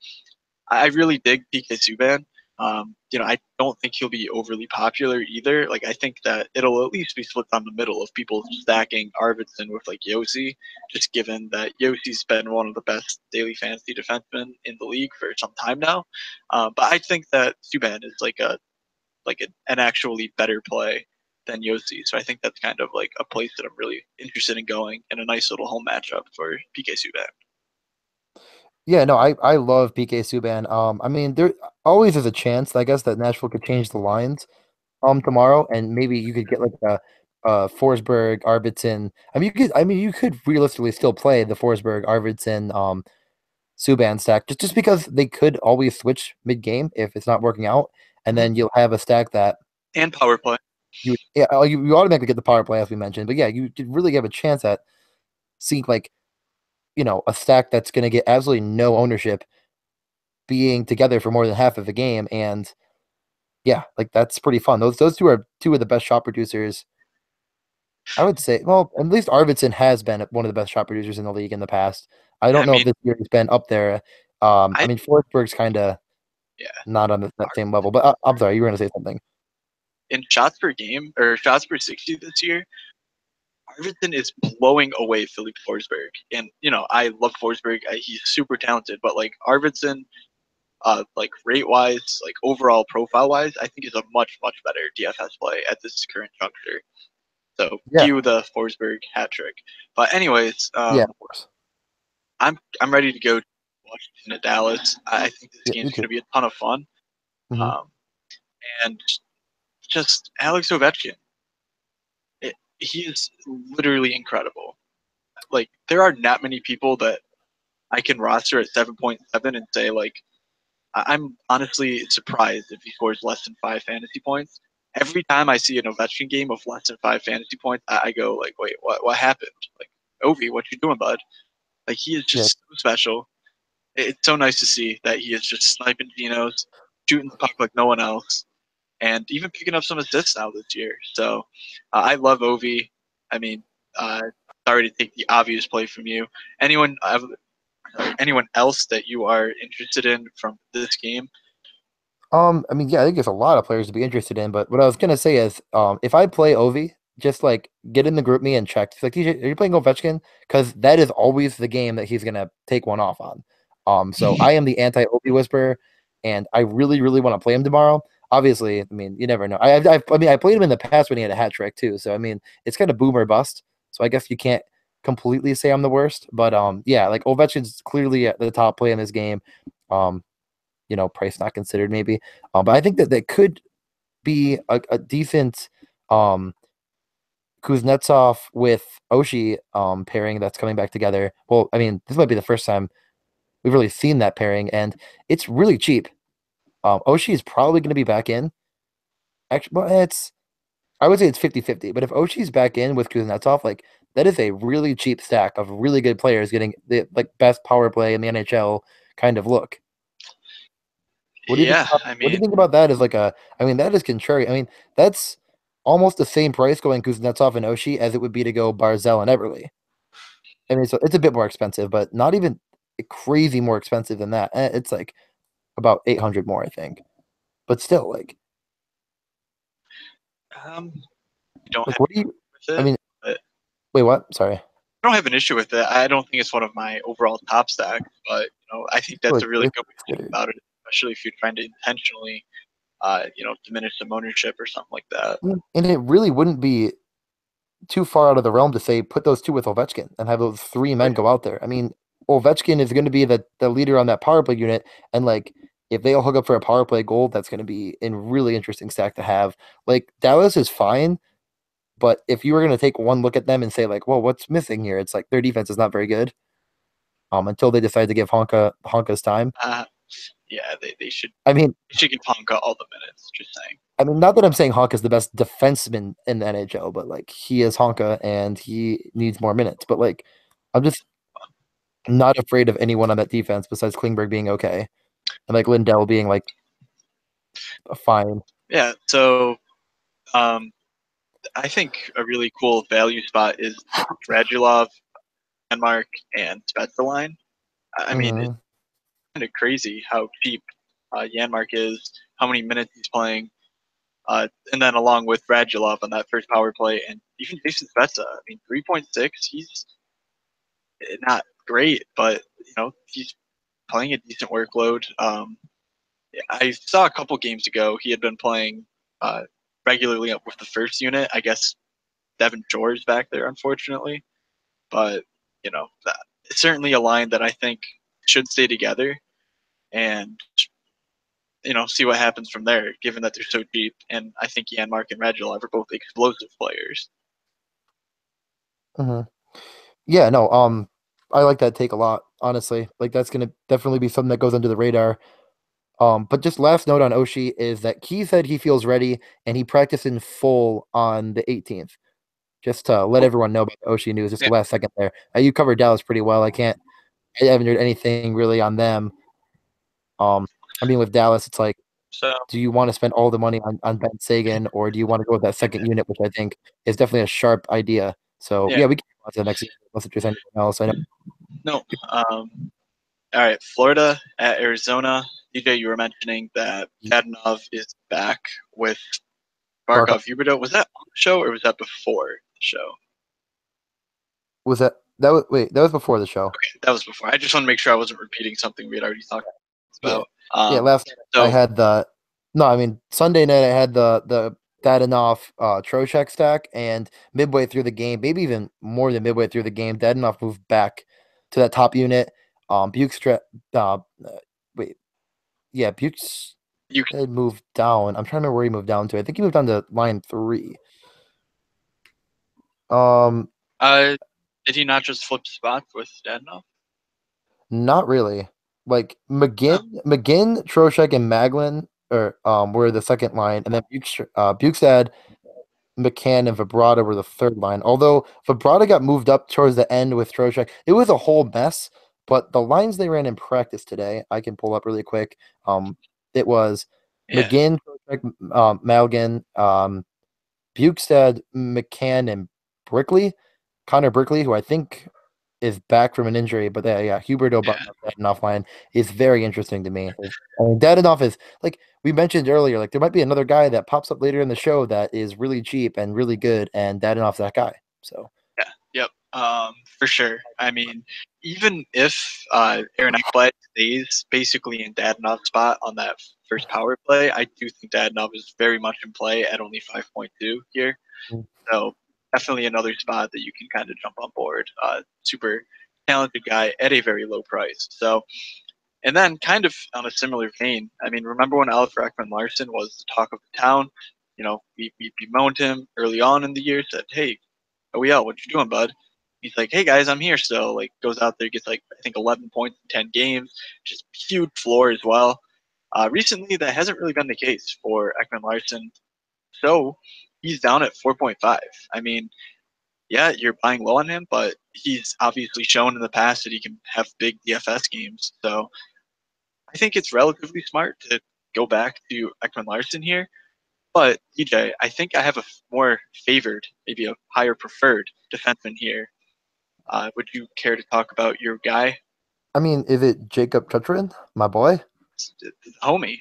I really dig PK Subban. I don't think he'll be overly popular either. Like I think that it'll at least be split down the middle of people stacking Arvidsson with like Yossi, just given that Yossi's been one of the best daily fantasy defensemen in the league for some time now. But I think that Subban is an actually better play than Yossi. So I think that's kind of like a place that I'm really interested in going, and a nice little home matchup for PK Subban. Yeah, no, I love PK Subban. I mean, there always is a chance, I guess, that Nashville could change the lines tomorrow, and maybe you could get like a Forsberg, Arvidsson. You could realistically still play the Forsberg, Arvidsson, Subban stack just because they could always switch mid game if it's not working out, and Mhm. then you'll have a stack that And power play. you automatically get the power play as we mentioned, but yeah, you could really have a chance at seeing like a stack that's going to get absolutely no ownership being together for more than half of the game, and yeah, like that's pretty fun. Those two are two of the best shot producers. I would say, well, at least Arvidsson has been one of the best shot producers in the league in the past. I I don't know if mean, this year he's been up there. I I mean, Forsberg's kind of. Yeah. not on that same level. But I'm sorry, you were going to say something. In shots per game or shots per 60 this year, Arvidsson is blowing away Philip Forsberg. And, I love Forsberg. He's super talented, but like Arvidsson, like rate wise, like overall profile wise, I think is a much, much better DFS play at this current juncture. So Yeah, cue the Forsberg hat trick. But anyways, yeah, of course. I'm ready to go to Washington at Dallas. I think this Yeah, game's me going too. to be a ton of fun. Hmm. Um, and just Alex Ovechkin, he is literally incredible. Like there are not many people that I can roster at 7.7 and say like I'm honestly surprised if he scores less than 5 fantasy points. Every time I see an Ovechkin game of less than 5 fantasy points, I go like, wait, what happened? Like Ovi, what you doing, bud? Like he is Yeah. just so special. It's so nice to see that he is just sniping Genos, shooting the puck like no one else, and even picking up some assists now this year. So I love Ovi. I mean, uh, sorry to take the obvious play from you. Anyone, anyone else that you are interested in from this game? I mean, yeah, I think there's a lot of players to be interested in, but what I was gonna say is, if I play Ovi, just like get in the group me and check. It's like, TJ, are you playing Ovechkin? Because that is always the game that he's gonna take one off on. So I am the anti-Ovi whisperer, and I really, really want to play him tomorrow. Obviously, I mean, you never know. I mean, I played him in the past when he had a hat trick too. So I mean, it's kind of boom or bust. So I guess you can't completely say I'm the worst, but yeah, like Ovechkin's clearly at the top play in this game. Um, price not considered maybe. But I think that could be a decent Kuznetsov with Oshie pairing that's coming back together. Well, I mean, this might be the first time we've really seen that pairing, and it's really cheap. Oshie is probably going to be back in. Actually, well, I would say it's 50-50, but if Oshie's back in with Kuznetsov, like that is a really cheap stack of really good players getting the like best power play in the NHL kind of look. Yeah, I What do you mean, think about that as like I mean, that is contrary. I mean, that's almost the same price going Kuznetsov and Oshie as it would be to go Barzell and Everly. I mean, so it's a bit more expensive, but not even crazy more expensive than that. It's like about 800 more, I think. But still, um, I don't have what do you, with I it, mean, but wait, what? Sorry. I don't have an issue with it. I don't think it's one of my overall top stacks, but I think that's Really, a really it's good way to think considered. about it, especially if you're trying to intentionally, diminish some ownership or something like that. And it really wouldn't be too far out of the realm to say put those two with Ovechkin and have those three men Right. go out there. I mean, Ovechkin is going to be the leader on that power play unit, and like if they all hook up for a power play goal, that's going to be a really interesting stack to have. Like Dallas is fine, but if you were going to take one look at them and say like, well, what's missing here? It's like their defense is not very good. Until they decide to give Honka's time. Uh, yeah, they should I mean, they should give Honka all the minutes. Just saying. not that I'm saying Honka is the best defenseman in the NHL, but like he is Honka and he needs more minutes. But like, I'm just not afraid of anyone on that defense besides Klingberg being okay and like Lindell being like fine. Yeah. So, um, I think a really cool value spot is Radulov, Denmark, and Spezzaline. I mean, it's Hmm. kind of crazy how cheap Yanmark is, how many minutes he's playing, and then along with Radulov on that first power play, and even Jason Spezza. I mean, 3.6, he's not great, but he's playing a decent workload. I saw a couple games ago he had been playing uh, regularly with the first unit. I guess Devin Shore's back there, unfortunately, but that, it's certainly a line that I think should stay together and see what happens from there, given that they're so deep. And I think Yanmark and Radulov are both explosive players. Hmm. Yeah, no, I like that take a lot, honestly. Like that's gonna definitely be something that goes under the radar. But just last note on Oshie is that he said he feels ready and he practiced in full on the 18th. Just to let Oh, everyone know about the Oshie news, just yeah. the last second there. You covered Dallas pretty well. I haven't heard anything really on them. I mean, with Dallas, it's like, So do you want to spend all the money on Ben Sagan, or do you want to go with that second unit, which I think is definitely a sharp idea. So yeah, yeah, we can go on to the next unit unless there's anything else. I know. no. All right, Florida at Arizona. DJ, you were mentioning that Dadonov is back with Barkov. Barkov Huberdeau. Was that on the show or was that before the show? Was that was wait, that was before the show. Okay, that was before. I just want to make sure I wasn't repeating something we had already talked Yeah. about. Yeah, last night I So had Sunday night I had the Dadonov Trocheck stack, and midway through the game, maybe even more than midway through the game, Dadonov moved back to that top unit. Bukes wait, yeah, Bukes you had moved down. I'm trying to remember where he moved down to. I think he moved down to line 3. Um, did he not just flip spots with Dadonov? Not really. Like Oh, McGinn, Trocheck, and Maglin were the second line, and then Bukestad, McCann, and Vibrata were the third line. Although Vibrata got moved up towards the end with Trocheck, it was a whole mess. But the lines they ran in practice today, I can pull up really quick. It was yeah, McGinn, Trocheck, Malgin, Bukestad, McCann, and Brickley, Connor Brickley, who I think is back from an injury, but yeah, Huberto yeah, Dadonov line is very interesting to me. I mean, Dadonov is like we mentioned earlier, like there might be another guy that pops up later in the show that is really cheap and really good, and Dadonov's that guy. So yeah, yep, for sure. I mean, even if Aaron Ekblad stays basically in Dadonov's spot on that first power play, I do think Dadonov is very much in play at only 5.2 here. So definitely another spot that you can kind of jump on board. Super talented guy at a very low price. So, and then kind of on a similar vein, I mean, remember when Alex Ekman-Larsson was the talk of the town? You know, we bemoaned him early on in the year, said, "Hey, OEL, what you doing, bud?" He's like, "Hey guys, I'm here still." Like goes out there, gets like I think 11 points in 10 games, just huge floor as well. Recently, that hasn't really been the case for Ekman-Larsson. So he's down at 4.5. I mean, yeah, you're buying low on him, but he's obviously shown in the past that he can have big DFS games. So I think it's relatively smart to go back to Ekman-Larsson here. But DJ, I think I have a more favored, maybe a higher preferred defenseman here. Would you care to talk about your guy, I mean, is it Jacob Chutrin, my boy? homie?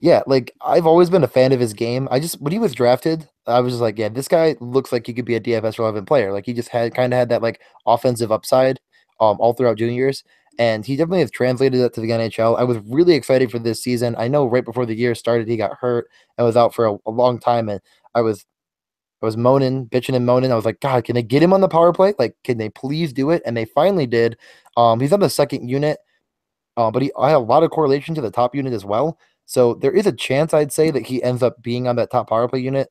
Yeah, like I've always been a fan of his game. I just when he was drafted, I was just like, yeah, this guy looks like he could be a DFS relevant player. Like he just had kind of had that like offensive upside all throughout juniors, and he definitely has translated that to the NHL. I was really excited for this season. I know right before the year started, he got hurt and was out for a long time, and I was I was moaning, bitching and moaning. I was like, God, can they get him on the power play? Like, can they please do it? And they finally did. He's on the second unit. But I have a lot of correlation to the top unit as well. So there is a chance I'd say that he ends up being on that top power play unit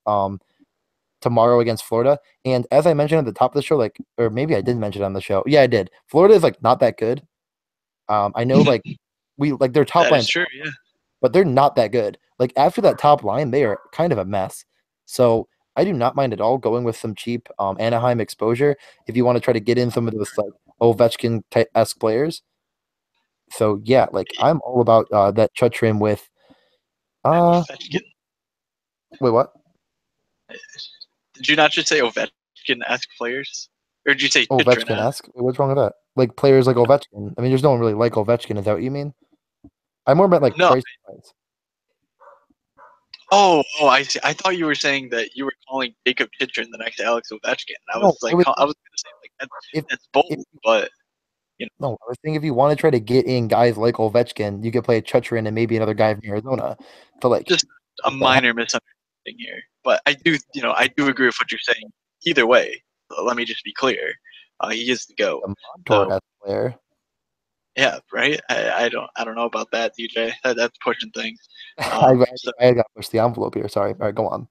tomorrow against Florida. And as I mentioned at the top of the show, like, or maybe I didn't mention it on the show. Yeah, I did. Florida is like not that good. I know like we like their top That is line, true. Yeah. but they're not that good. Like after that top line, they are kind of a mess. So I do not mind at all going with some cheap Anaheim exposure if you want to try to get in some of those like Ovechkin esque players. So yeah, like I'm all about that Chutrim with uh Ovechkin. wait what? Did you not just say Ovechkin-esque players, or did you say Ovechkin Chitrin-esque? esque? What's wrong with that? Like players like Ovechkin. I mean, there's no one really like Ovechkin. Is that what you mean? I more meant like No. price wise. Oh, I see. I thought you were saying that you were calling Jacob Chitrin the next Alex Ovechkin. I No, was like, I was gonna say like if that's if bold, but you know, no, I was saying if you want to try to get in guys like Ovechkin, you could play Chutrin and maybe another guy from Arizona to like just a make that happen. minor misunderstanding here. But I do agree with what you're saying. Either way, let me just be clear. He is the go. A Montour So esque player. yeah, right. I don't know about that, DJ. That's pushing things. I, I, So I got to push the envelope here. Sorry. All right, go on.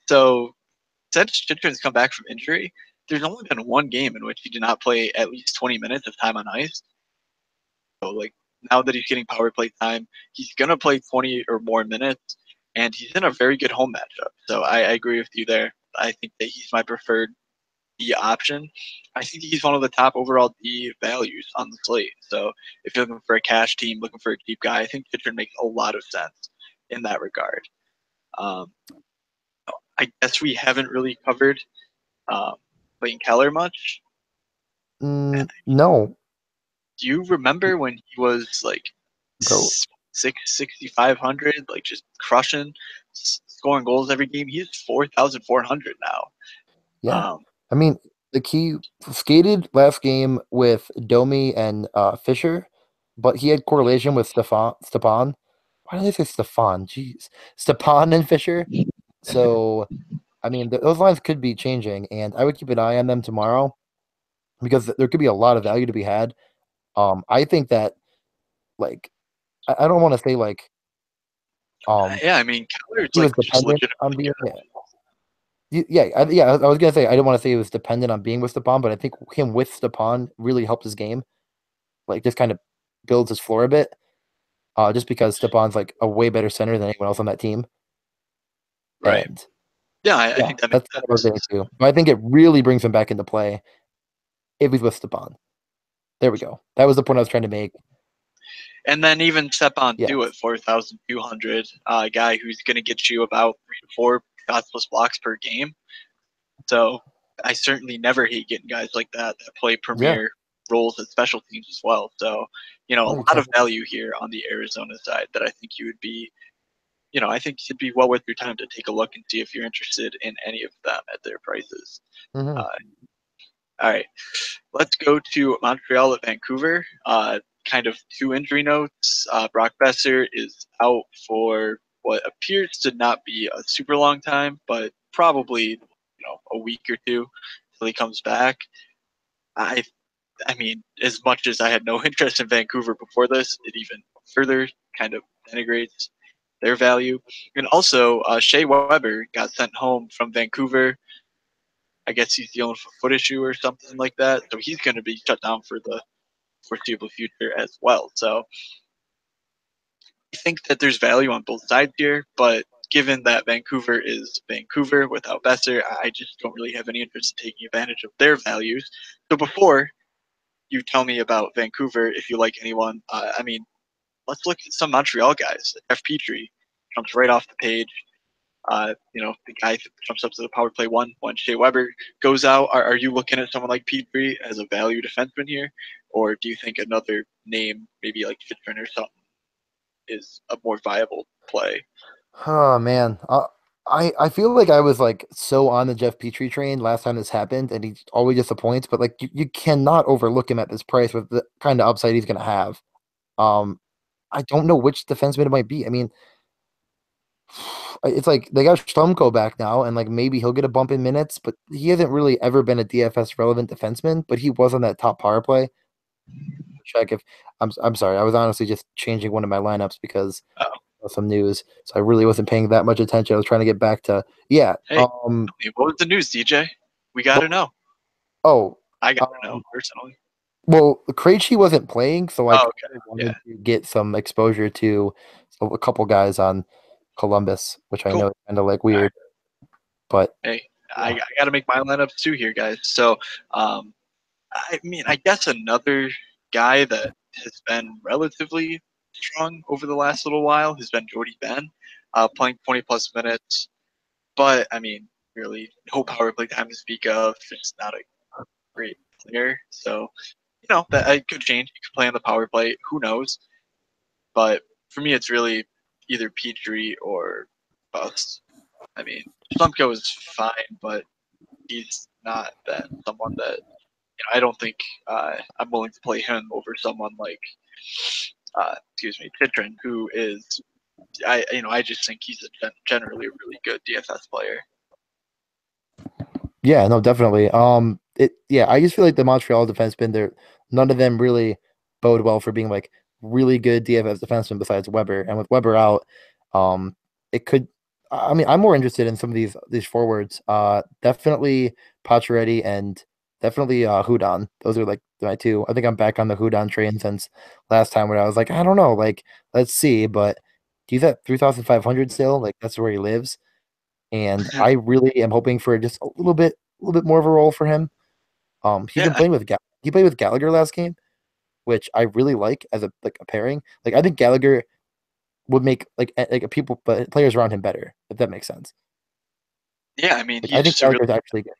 so since Chitrin's come back from injury, there's only been one game in which he did not play at least 20 minutes of time on ice. So like now that he's getting power play time, he's gonna play 20 or more minutes, and he's in a very good home matchup. So I agree with you there. I think that he's my preferred D option. I think he's one of the top overall D values on the slate. So if you're looking for a cash team, looking for a deep guy, I think Chitrin makes a lot of sense in that regard. Um, I guess we haven't really covered Clayton Keller much. No. Do you remember when he was like Bro, 6,500, like just crushing, scoring goals every game. He's 4,400 now. yeah. I mean, the key skated last game with Domi and Fisher, but he had correlation with Stepan. Why did I say Stefan? Jeez. Stepan and Fisher. So, I mean, those lines could be changing, and I would keep an eye on them tomorrow because there could be a lot of value to be had. I think that, like, I don't want to say, like, um, Yeah, I mean, Keller's he like was just dependent on legitimately being, good. I was gonna say I didn't want to say he was dependent on being with Stepan, but I think him with Stepan really helped his game. Like, just kind of builds his floor a bit. Just because Stepan's like a way better center than anyone else on that team. Right. And Yeah, I yeah, think that makes that's kind of what I was getting sense. to. But I think it really brings him back into play if he's with Stepan. There we go. That was the point I was trying to make. And then even Stepan Yeah. too at 4,200, a guy who's going to get you about 3 to 4 shots plus blocks per game. So I certainly never hate getting guys like that play Yeah. premier roles at special teams as well. So, a Oh, lot of value here on the Arizona side that I think you would be, I think it'd be well worth your time to take a look and see if you're interested in any of them at their prices. hmm Uh, all right, let's go to Montreal at Vancouver. Kind of two injury notes. Brock Besser is out for what appears to not be a super long time, but probably a week or two till he comes back. I I mean, as much as I had no interest in Vancouver before this, it even further kind of denigrates their value. And also, Shea Weber got sent home from Vancouver. I guess he's dealing with a foot issue or something like that, so he's going to be shut down for the foreseeable future as well. So I think that there's value on both sides here, but given that Vancouver is Vancouver without Besser, I just don't really have any interest in taking advantage of their values. So before you tell me about Vancouver, if you like anyone, I mean, let's look at some Montreal guys. F. Petrie jumps right off the page. The guy who jumps up to the power play one when Shea Weber goes out. Are you looking at someone like Petrie as a value defenseman here? Or do you think another name, maybe like Fitrin or something, is a more viable play? Oh man. I feel like I was like so on the Jeff Petrie train last time this happened, and he always disappoints. But like you cannot overlook him at this price with the kind of upside he's gonna have. Um, I don't know which defenseman it might be. I mean, it's like they got Stumko back now, and like maybe he'll get a bump in minutes, but he hasn't really ever been a DFS relevant defenseman. But he was on that top power play. Check if I'm sorry, I was honestly just changing one of my lineups because Oh, of some news, so I really wasn't paying that much attention. I was trying to get back to yeah. hey, what was the news, DJ? We got to Well, know. oh, I got to know um, personally. well, Krejci wasn't playing, so I Oh, kind okay. of Yeah. wanted to get some exposure to a couple guys on Columbus, which I Cool. know is kind of like All right. weird, but Hey, I, yeah. I got to make my lineups too here, guys. So, um, I mean, I guess another guy that has been relatively strong over the last little while has been Jody Benn, playing 20 plus minutes. But I mean, really, no power play time to speak of. Just not a great player. So, that I could change. He could play on the power play. Who knows? But for me, it's really either Petrie or bust. I mean, Slumko is fine, but he's not that someone that I don't think I'm willing to play him over someone like, excuse me, Citron, who is I just think he's generally a really good DFS player. Yeah, no, definitely. I just feel like the Montreal defensemen, they're none of them really bode well for being like really good DFS defensemen besides Weber. And with Weber out, um, it could. I mean, I'm more interested in some of these forwards. Definitely Pacioretty and definitely Hudon. Those are like my two. I think I'm back on the Hudon train since last time when I was like, I don't know, like let's see, but he's at 3,500 still. Like that's where he lives. And I really am hoping for just a little bit more of a role for him. He's been Yeah, playing with he played with Gallagher last game, which I really like as a pairing. Like I think Gallagher would make like a people but players around him better, if that makes sense. yeah. I mean, Like I he's think just a really Gallagher's actually good.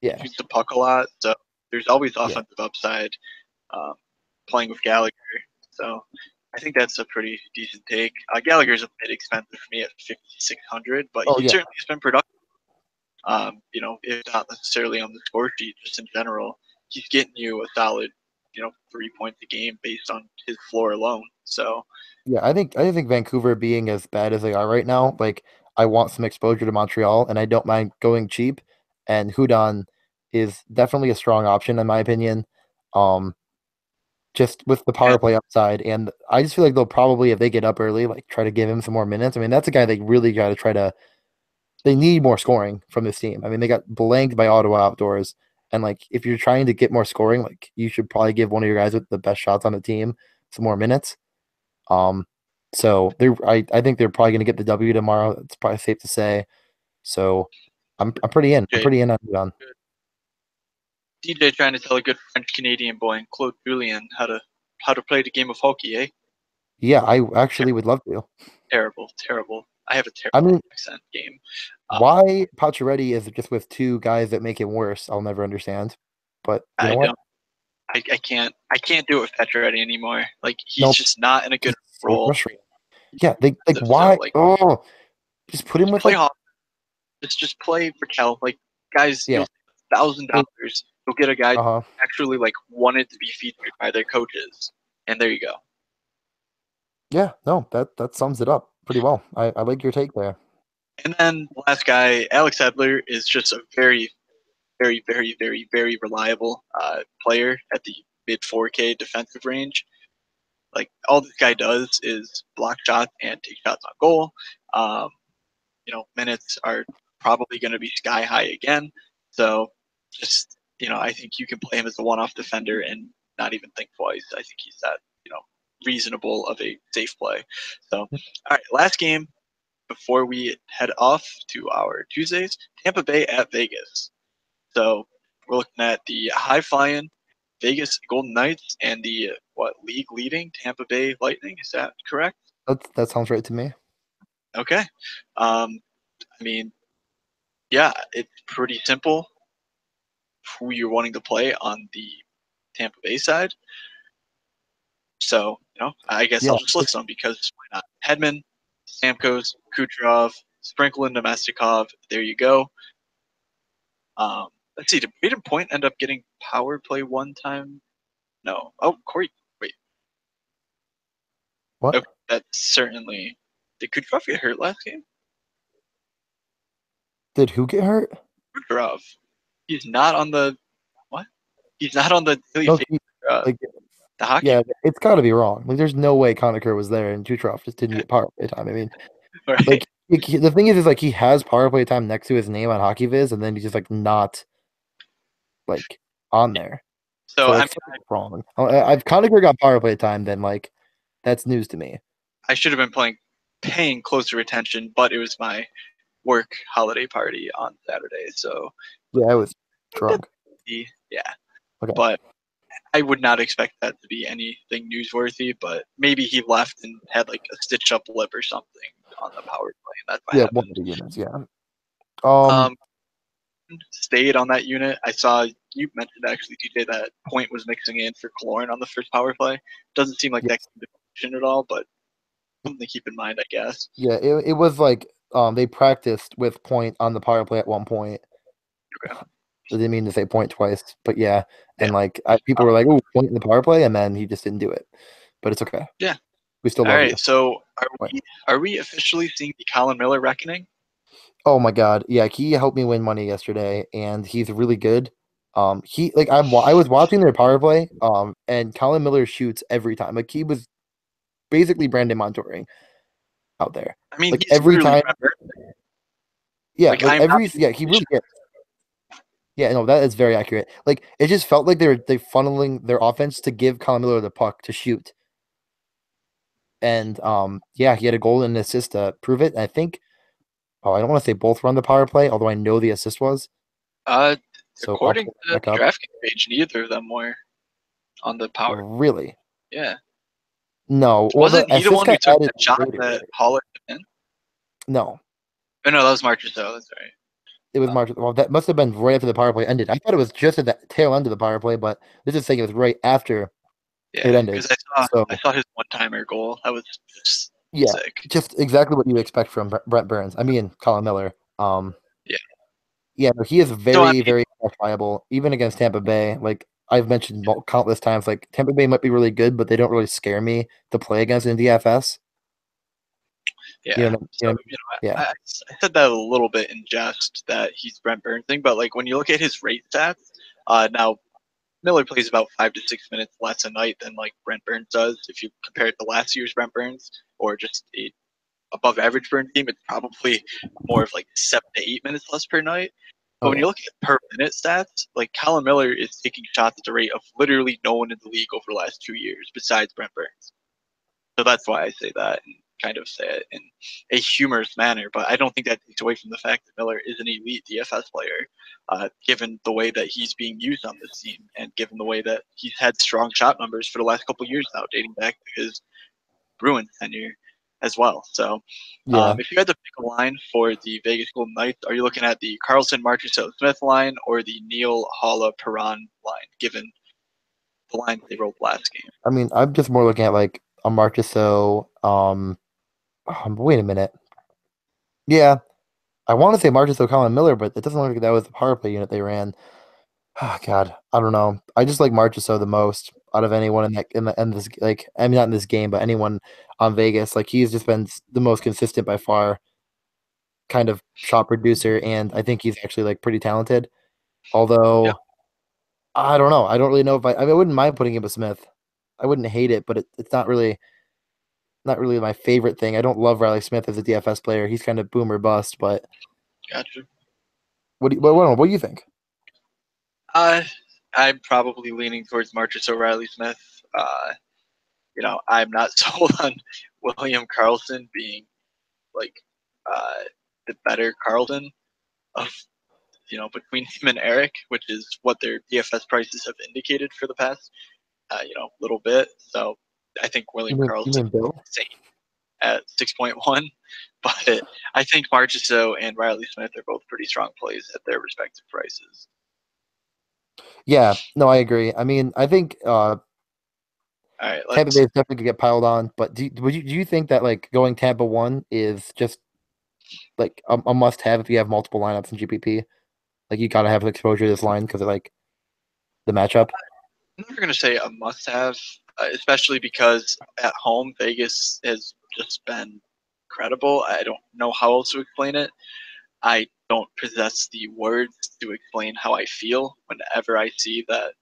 Yeah, shoots the puck a lot, so there's always yeah, offensive upside um, playing with Gallagher. So I think that's a pretty decent take. Gallagher's a bit expensive for me at 5,600, but Oh he yeah, certainly has been productive. If not necessarily on the score sheet, just in general, he's getting you a solid, 3 points a game based on his floor alone. So yeah. I think Vancouver being as bad as they are right now, like I want some exposure to Montreal, and I don't mind going cheap. And Hudon is definitely a strong option in my opinion. Um, just with the yeah, power play upside, and I just feel like they'll probably, if they get up early, like try to give him some more minutes. I mean, that's a guy they really got to try to. They need more scoring from this team. I mean, they got blanked by Ottawa outdoors, and like if you're trying to get more scoring, like you should probably give one of your guys with the best shots on the team some more minutes. Um, so I think they're probably going to get the W tomorrow. It's probably safe to say. So I'm pretty in. I'm DJ, pretty in on Udon. DJ trying to tell a good French Canadian boy and Claude Julien how to play the game of hockey, eh? Yeah, I actually would love to. Terrible, terrible. I have a I terrible mean, accent game. why Pacioretty is just with two guys that make it worse, I'll never understand. But you know I what? don't. I can't do it with Pacioretty anymore. Like he's Nope, just not in a good just so role. frustrating. Yeah, they like So why? like Oh, just put him just with play like hockey. Just play Raquel. Like guys, yeah, you'll $1,000. You'll get a guy uh-huh. actually like wanted to be featured by their coaches, and there you go. Yeah, no, that sums it up pretty well. I like your take there. And then the last guy, Alex Edler, is just a very, very, very, very, very reliable player at the mid 4K defensive range. Like all this guy does is block shots and take shots on goal. Um, minutes are probably going to be sky high again. So just, I think you can play him as a one-off defender and not even think twice. I think he's that, reasonable of a safe play. So, all right, last game before we head off to our Tuesdays, Tampa Bay at Vegas. So we're looking at the high-flying Vegas Golden Knights and the league leading Tampa Bay Lightning. Is that correct? That sounds right to me. Okay. I mean, yeah, it's pretty simple who you're wanting to play on the Tampa Bay side. So, I guess Yeah, I'll just list them because why not? Hedman, Stamkos, Kucherov, Sprinkle and Domestikov. There you go. Let's see. Did Braden Point end up getting power play one time? No. Oh, Corey. Wait. what? Okay, that's certainly. Did Kucherov get hurt last game? Did who get hurt? Kucherov. He's not on the what? He's not on the daily No, like the hockey. yeah, it's got to be wrong. Like, there's no way Conacher was there and Kucherov just didn't get power play time. I mean, Right. like the thing is like he has power play time next to his name on HockeyViz, and then he's just like not like on there. So So I like mean, something's wrong. I've Conacher got power play time, then like that's news to me. I should have been paying closer attention, but it was my work holiday party on Saturday, so Yeah, I was drunk. yeah. Okay. But I would not expect that to be anything newsworthy. But maybe he left and had like a stitched up lip or something on the power play, and that's what Yeah, one happened. of the units. Yeah. Um. Stayed on that unit. I saw you mentioned actually, TJ, that Point was mixing in for Killorn on the first power play. Doesn't seem like that Yes. came to fruition at all, but something to keep in mind, I guess. Yeah. It was like they practiced with Point on the power play at one point. Okay. I didn't mean to say Point twice, but yeah. Yeah. And like people were like, "Oh, Point in the power play," and then he just didn't do it. But it's okay. Yeah. We still All love you. right. So Point. are we officially seeing the Colin Miller reckoning? Oh my God. Yeah, he helped me win money yesterday, and he's really good. He like I was watching their power play, and Colin Miller shoots every time. Like he was basically Brandon Montoring out there. I mean, Like he's every literally time, yeah, like like I'm not. yeah, he really gets. Yeah, no, that is very accurate. Like it just felt like they funneling their offense to give Colin Miller the puck to shoot. And yeah, he had a goal and an assist to prove it. And I think I don't want to say both were on the power play, although I know the assist was. So I'll According pull to it back the up. DraftKings page, neither of them were on the power. Really? Yeah. No. Well, the Wasn't he the assist one who got took added that shot later. that Holler in? No, Oh no, that was Marchessault. That's right. it was March. Well, that must have been right after the power play ended. I thought it was just at the tail end of the power play, but this is saying it was right after It Yeah, ended. because So I saw his one-timer goal. That was just yeah, sick. just exactly what you expect from Brent Burns. I mean, Colin Miller. Yeah. Yeah, no, he is So I very, mean, very viable, even against Tampa Bay. Like I've mentioned countless times, like Tampa Bay might be really good, but they don't really scare me to play against in DFS. yeah. You So know, yeah, I said that a little bit in jest that he's Brent Burns thing, but like when you look at his rate stats, now Miller plays about 5 to 6 minutes less a night than like Brent Burns does. If you compare it to last year's Brent Burns or just a above average Burns team, it's probably more of like 7 to 8 minutes less per night. But oh when yeah, you look at per minute stats, like Colin Miller is taking shots at the rate of literally no one in the league over the last 2 years besides Brent Burns. So that's why I say that and kind of say it in a humorous manner. But I don't think that takes away from the fact that Miller is an elite DFS player, given the way that he's being used on this team and given the way that he's had strong shot numbers for the last couple of years now, dating back to his Bruins tenure as well. So yeah. if you had to pick a line for the Vegas Golden Knights, are you looking at the Carlson Marchessault Smith line or the Neil Halla Perron line, given the lines they rolled last game? I mean, I'm just more looking at like a Marchessault. Wait a minute. Yeah, I want to say Marchessault Colin Miller, but it doesn't look like that was the power play unit they ran. Oh, God, I don't know. I just like Marchessault the most out of anyone in this like I mean not in this game, but anyone on Vegas. Like he's just been the most consistent by far, kind of shot producer, and I think he's actually like pretty talented. Yep. Although I don't know, I don't really know if I mean I wouldn't mind putting him with Smith. I wouldn't hate it, but it's not really my favorite thing. I don't love Riley Smith as a DFS player. He's kind of boom or bust. But Gotcha. what do you think? Uh, I'm probably leaning towards Marcus O'Reilly Smith. I'm not sold on William Carlson being like the better Carlton of between him and Eric, which is what their DFS prices have indicated for the past little bit. So I think You William mean you Carlson mean Bill? is insane at 6.1, but I think Marchessault and Riley Smith are both pretty strong plays at their respective prices. Yeah, no, I agree. I mean, I think All right, Tampa Bay let's. is definitely gonna get piled on. But do you think that like going Tampa one is just like a must have if you have multiple lineups in GPP? Like you gotta have exposure to this line because of like the matchup. I'm never going to say a must have, especially because at home, Vegas has just been incredible. I don't know how else to explain it. I don't possess the words to explain how I feel whenever I see that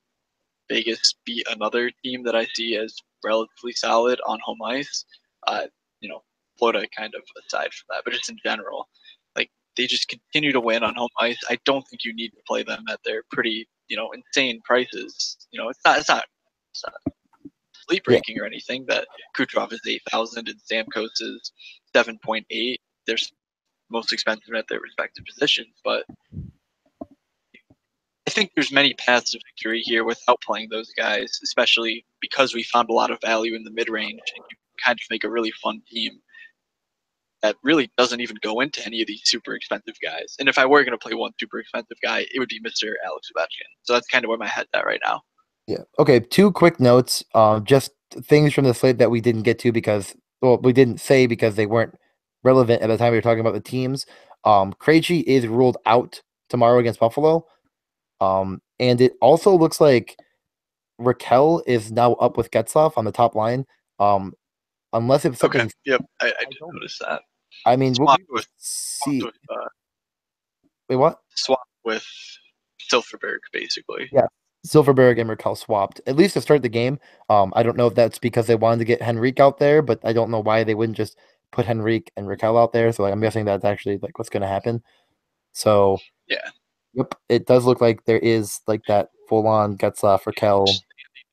Vegas beat another team that I see as relatively solid on home ice. Uh, you know, Florida kind of aside from that, but just in general, like they just continue to win on home ice. I don't think you need to play them at their pretty, insane prices. It's not sleep Yeah, ranking or anything. That Kucherov is 8,000 and Stamkos is 7.8. They're most expensive at their respective positions, but I think there's many paths to victory here without playing those guys, especially because we found a lot of value in the mid range and you can kind of make a really fun team that really doesn't even go into any of these super expensive guys. And if I were going to play one super expensive guy, it would be Mr. Alex Ovechkin. So that's kind of where my head's at right now. yeah. Okay, two quick notes. Just things from the slate that we didn't get to because well, we didn't say because they weren't relevant at the time we were talking about the teams. Krejci is ruled out tomorrow against Buffalo. And it also looks like Raquel is now up with Getzloff on the top line. Um, unless if Okay. something, Yep. I I did don't. notice that. I mean, we'll Swapped with swapped see. with Wait, what? swapped with Silverberg, basically. Yeah, Silverberg and Raquel swapped at least to start the game. I don't know if that's because they wanted to get Henrique out there, but I don't know why they wouldn't just put Henrique and Raquel out there. So like, I'm guessing that's actually like what's going to happen. So Yeah. yep, it does look like there is like that full on Getzloff Raquel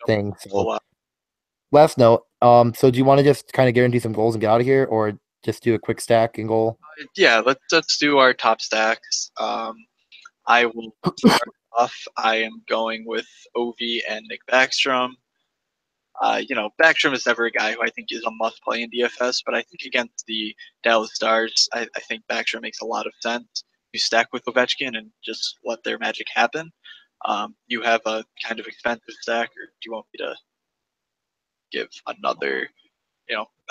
thing. So Full out. last note. So do you want to just kind of guarantee some goals and get out of here, or just do a quick stack and goal? Yeah, let's do our top stacks. I will start off. I am going with Ovi and Nick Backstrom. Backstrom is never a guy who I think is a must play in DFS, but I think against the Dallas Stars, I think Backstrom makes a lot of sense. You stack with Ovechkin and just let their magic happen. You have a kind of expensive stack, or do you want me to give another,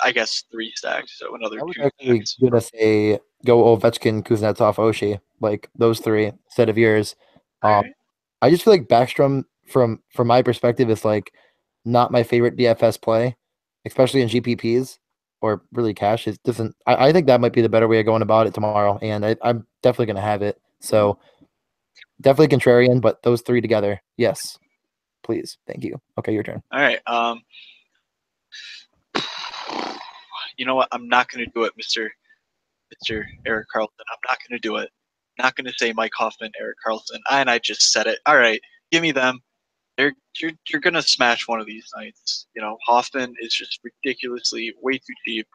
I guess 3 stacks, so another I was 2 actually stacks. gonna say go Ovechkin, Kuznetsov, Oshie, like those three instead of yours. All Um, right. I just feel like Backstrom, from my perspective, is like not my favorite DFS play, especially in GPPs or really cash. It doesn't. I think that might be the better way of going about it tomorrow, and I'm definitely gonna have it. So definitely contrarian, but those three together, yes, please, thank you. Okay, your turn. All right. You know what? I'm not going to do it, Mr. Eric Carlson. I'm not going to do it. Not going to say Mike Hoffman, Eric Carlson. And I just said it. All right, give me them. You're going to smash one of these nights. Hoffman is just ridiculously way too cheap.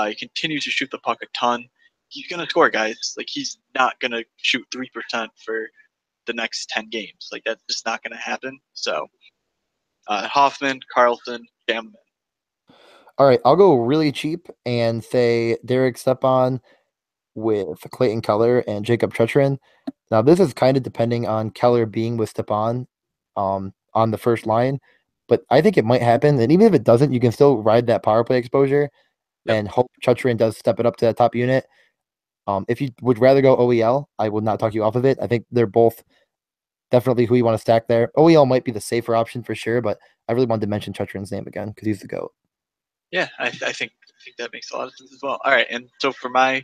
He continues to shoot the puck a ton. He's going to score, guys. Like, he's not going to shoot 3% for the next 10 games. Like, that's just not going to happen. So, Hoffman, Carlson, jam them in. All right, I'll go really cheap and say Derek Stepan with Clayton Keller and Jacob Chutrin. Now, this is kind of depending on Keller being with Stepan on the first line, but I think it might happen. And even if it doesn't, you can still ride that power play exposure Yep. and hope Chutrin does step it up to that top unit. If you would rather go OEL, I would not talk you off of it. I think they're both definitely who you want to stack there. OEL might be the safer option for sure, but I really wanted to mention Chutrin's name again because he's the GOAT. Yeah, I think that makes a lot of sense as well. All right, and so I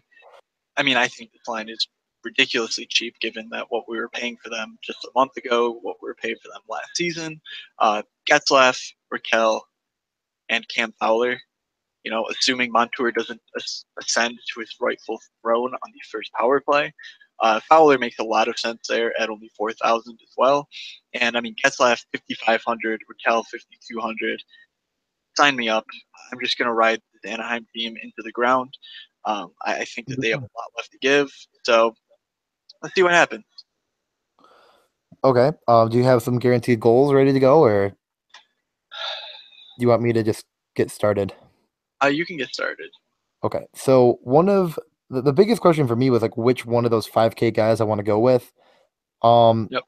think this line is ridiculously cheap given that what we were paying for them just a month ago, what we were paying for them last season. Getzlaff, Raquel, and Cam Fowler. Assuming Montour doesn't ascend to his rightful throne on the first power play. Fowler makes a lot of sense there at only 4,000 as well. And Getzlaff 5,500, Raquel 5,200. Sign me up. I'm just going to ride the Anaheim team into the ground. I think that they have a lot left to give. So let's see what happens. Okay. Do you have some guaranteed goals ready to go, or do you want me to just get started? You can get started. Okay. So one of the biggest question for me was like which one of those 5K guys I want to go with. Yep.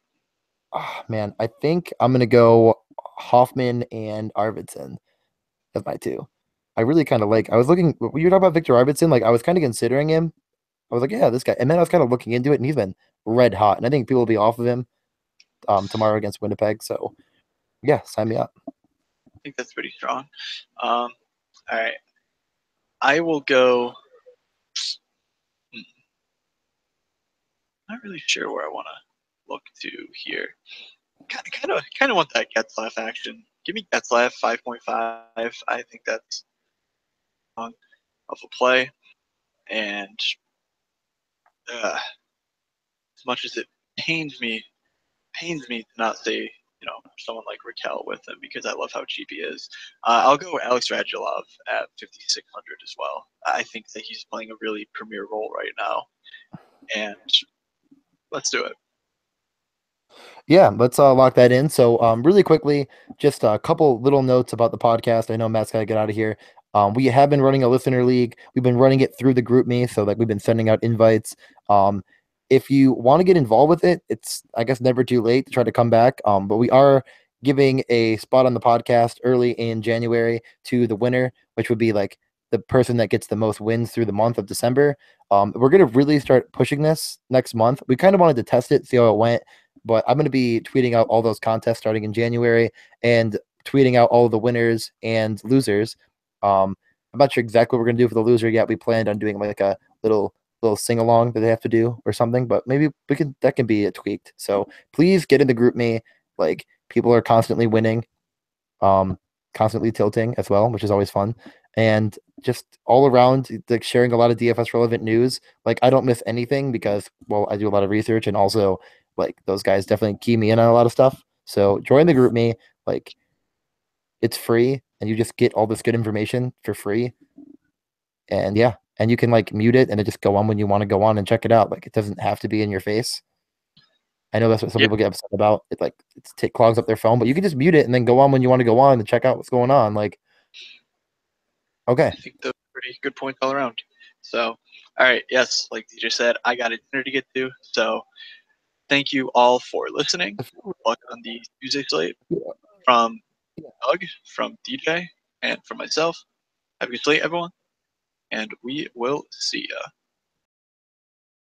Man, I think I'm gonna go Hoffman and Arvidsson as my two. I really kind of like. I was looking. When you were talking about Victor Arvidsson, like I was kind of considering him. I was like, yeah, this guy. And then I was kind of looking into it, and he's been red hot. And I think people will be off of him tomorrow against Winnipeg. So yeah, sign me up. I think that's pretty strong. All right. I will go. Not really sure where I want to look to here. Kind of want that Getzlaff action. Give me Getzlaff 5.5. I think that's of a play, and as much as it pains me to not say someone like Raquel with him because I love how cheap he is. I'll go with Alex Radulov at 5,600 as well. I think that he's playing a really premier role right now, and let's do it. Yeah, let's lock that in. So, really quickly, just a couple little notes about the podcast. I know Matt's got to get out of here. We have been running a listener league. We've been running it through the GroupMe, so like we've been sending out invites. If you want to get involved with it, it's I guess never too late to try to come back. But we are giving a spot on the podcast early in January to the winner, which would be like the person that gets the most wins through the month of December. We're gonna really start pushing this next month. We kind of wanted to test it, see how it went. But I'm going to be tweeting out all those contests starting in January and tweeting out all the winners and losers. I'm not sure exactly what we're going to do for the loser yet. We planned on doing like a little sing along that they have to do or something, but maybe that can be tweaked. So please get in the GroupMe. Like people are constantly winning, constantly tilting as well, which is always fun. And just all around, like sharing a lot of DFS relevant news. Like I don't miss anything because, well, I do a lot of research and also like those guys definitely key me in on a lot of stuff. So join the GroupMe. Like it's free and you just get all this good information for free. And yeah, and you can like mute it and it just go on when you want to go on and check it out. Like it doesn't have to be in your face. I know that's what some people get upset about. It like clogs up their phone, but you can just mute it and then go on when you want to go on and check out what's going on. Like, okay. I think those are pretty good points all around. So, all right, yes, like DJ said, I got a dinner to get to. So, thank you all for listening. Good luck on the Tuesday slate from Doug, from DJ, and from myself. Have a good sleep, everyone, and we will see ya.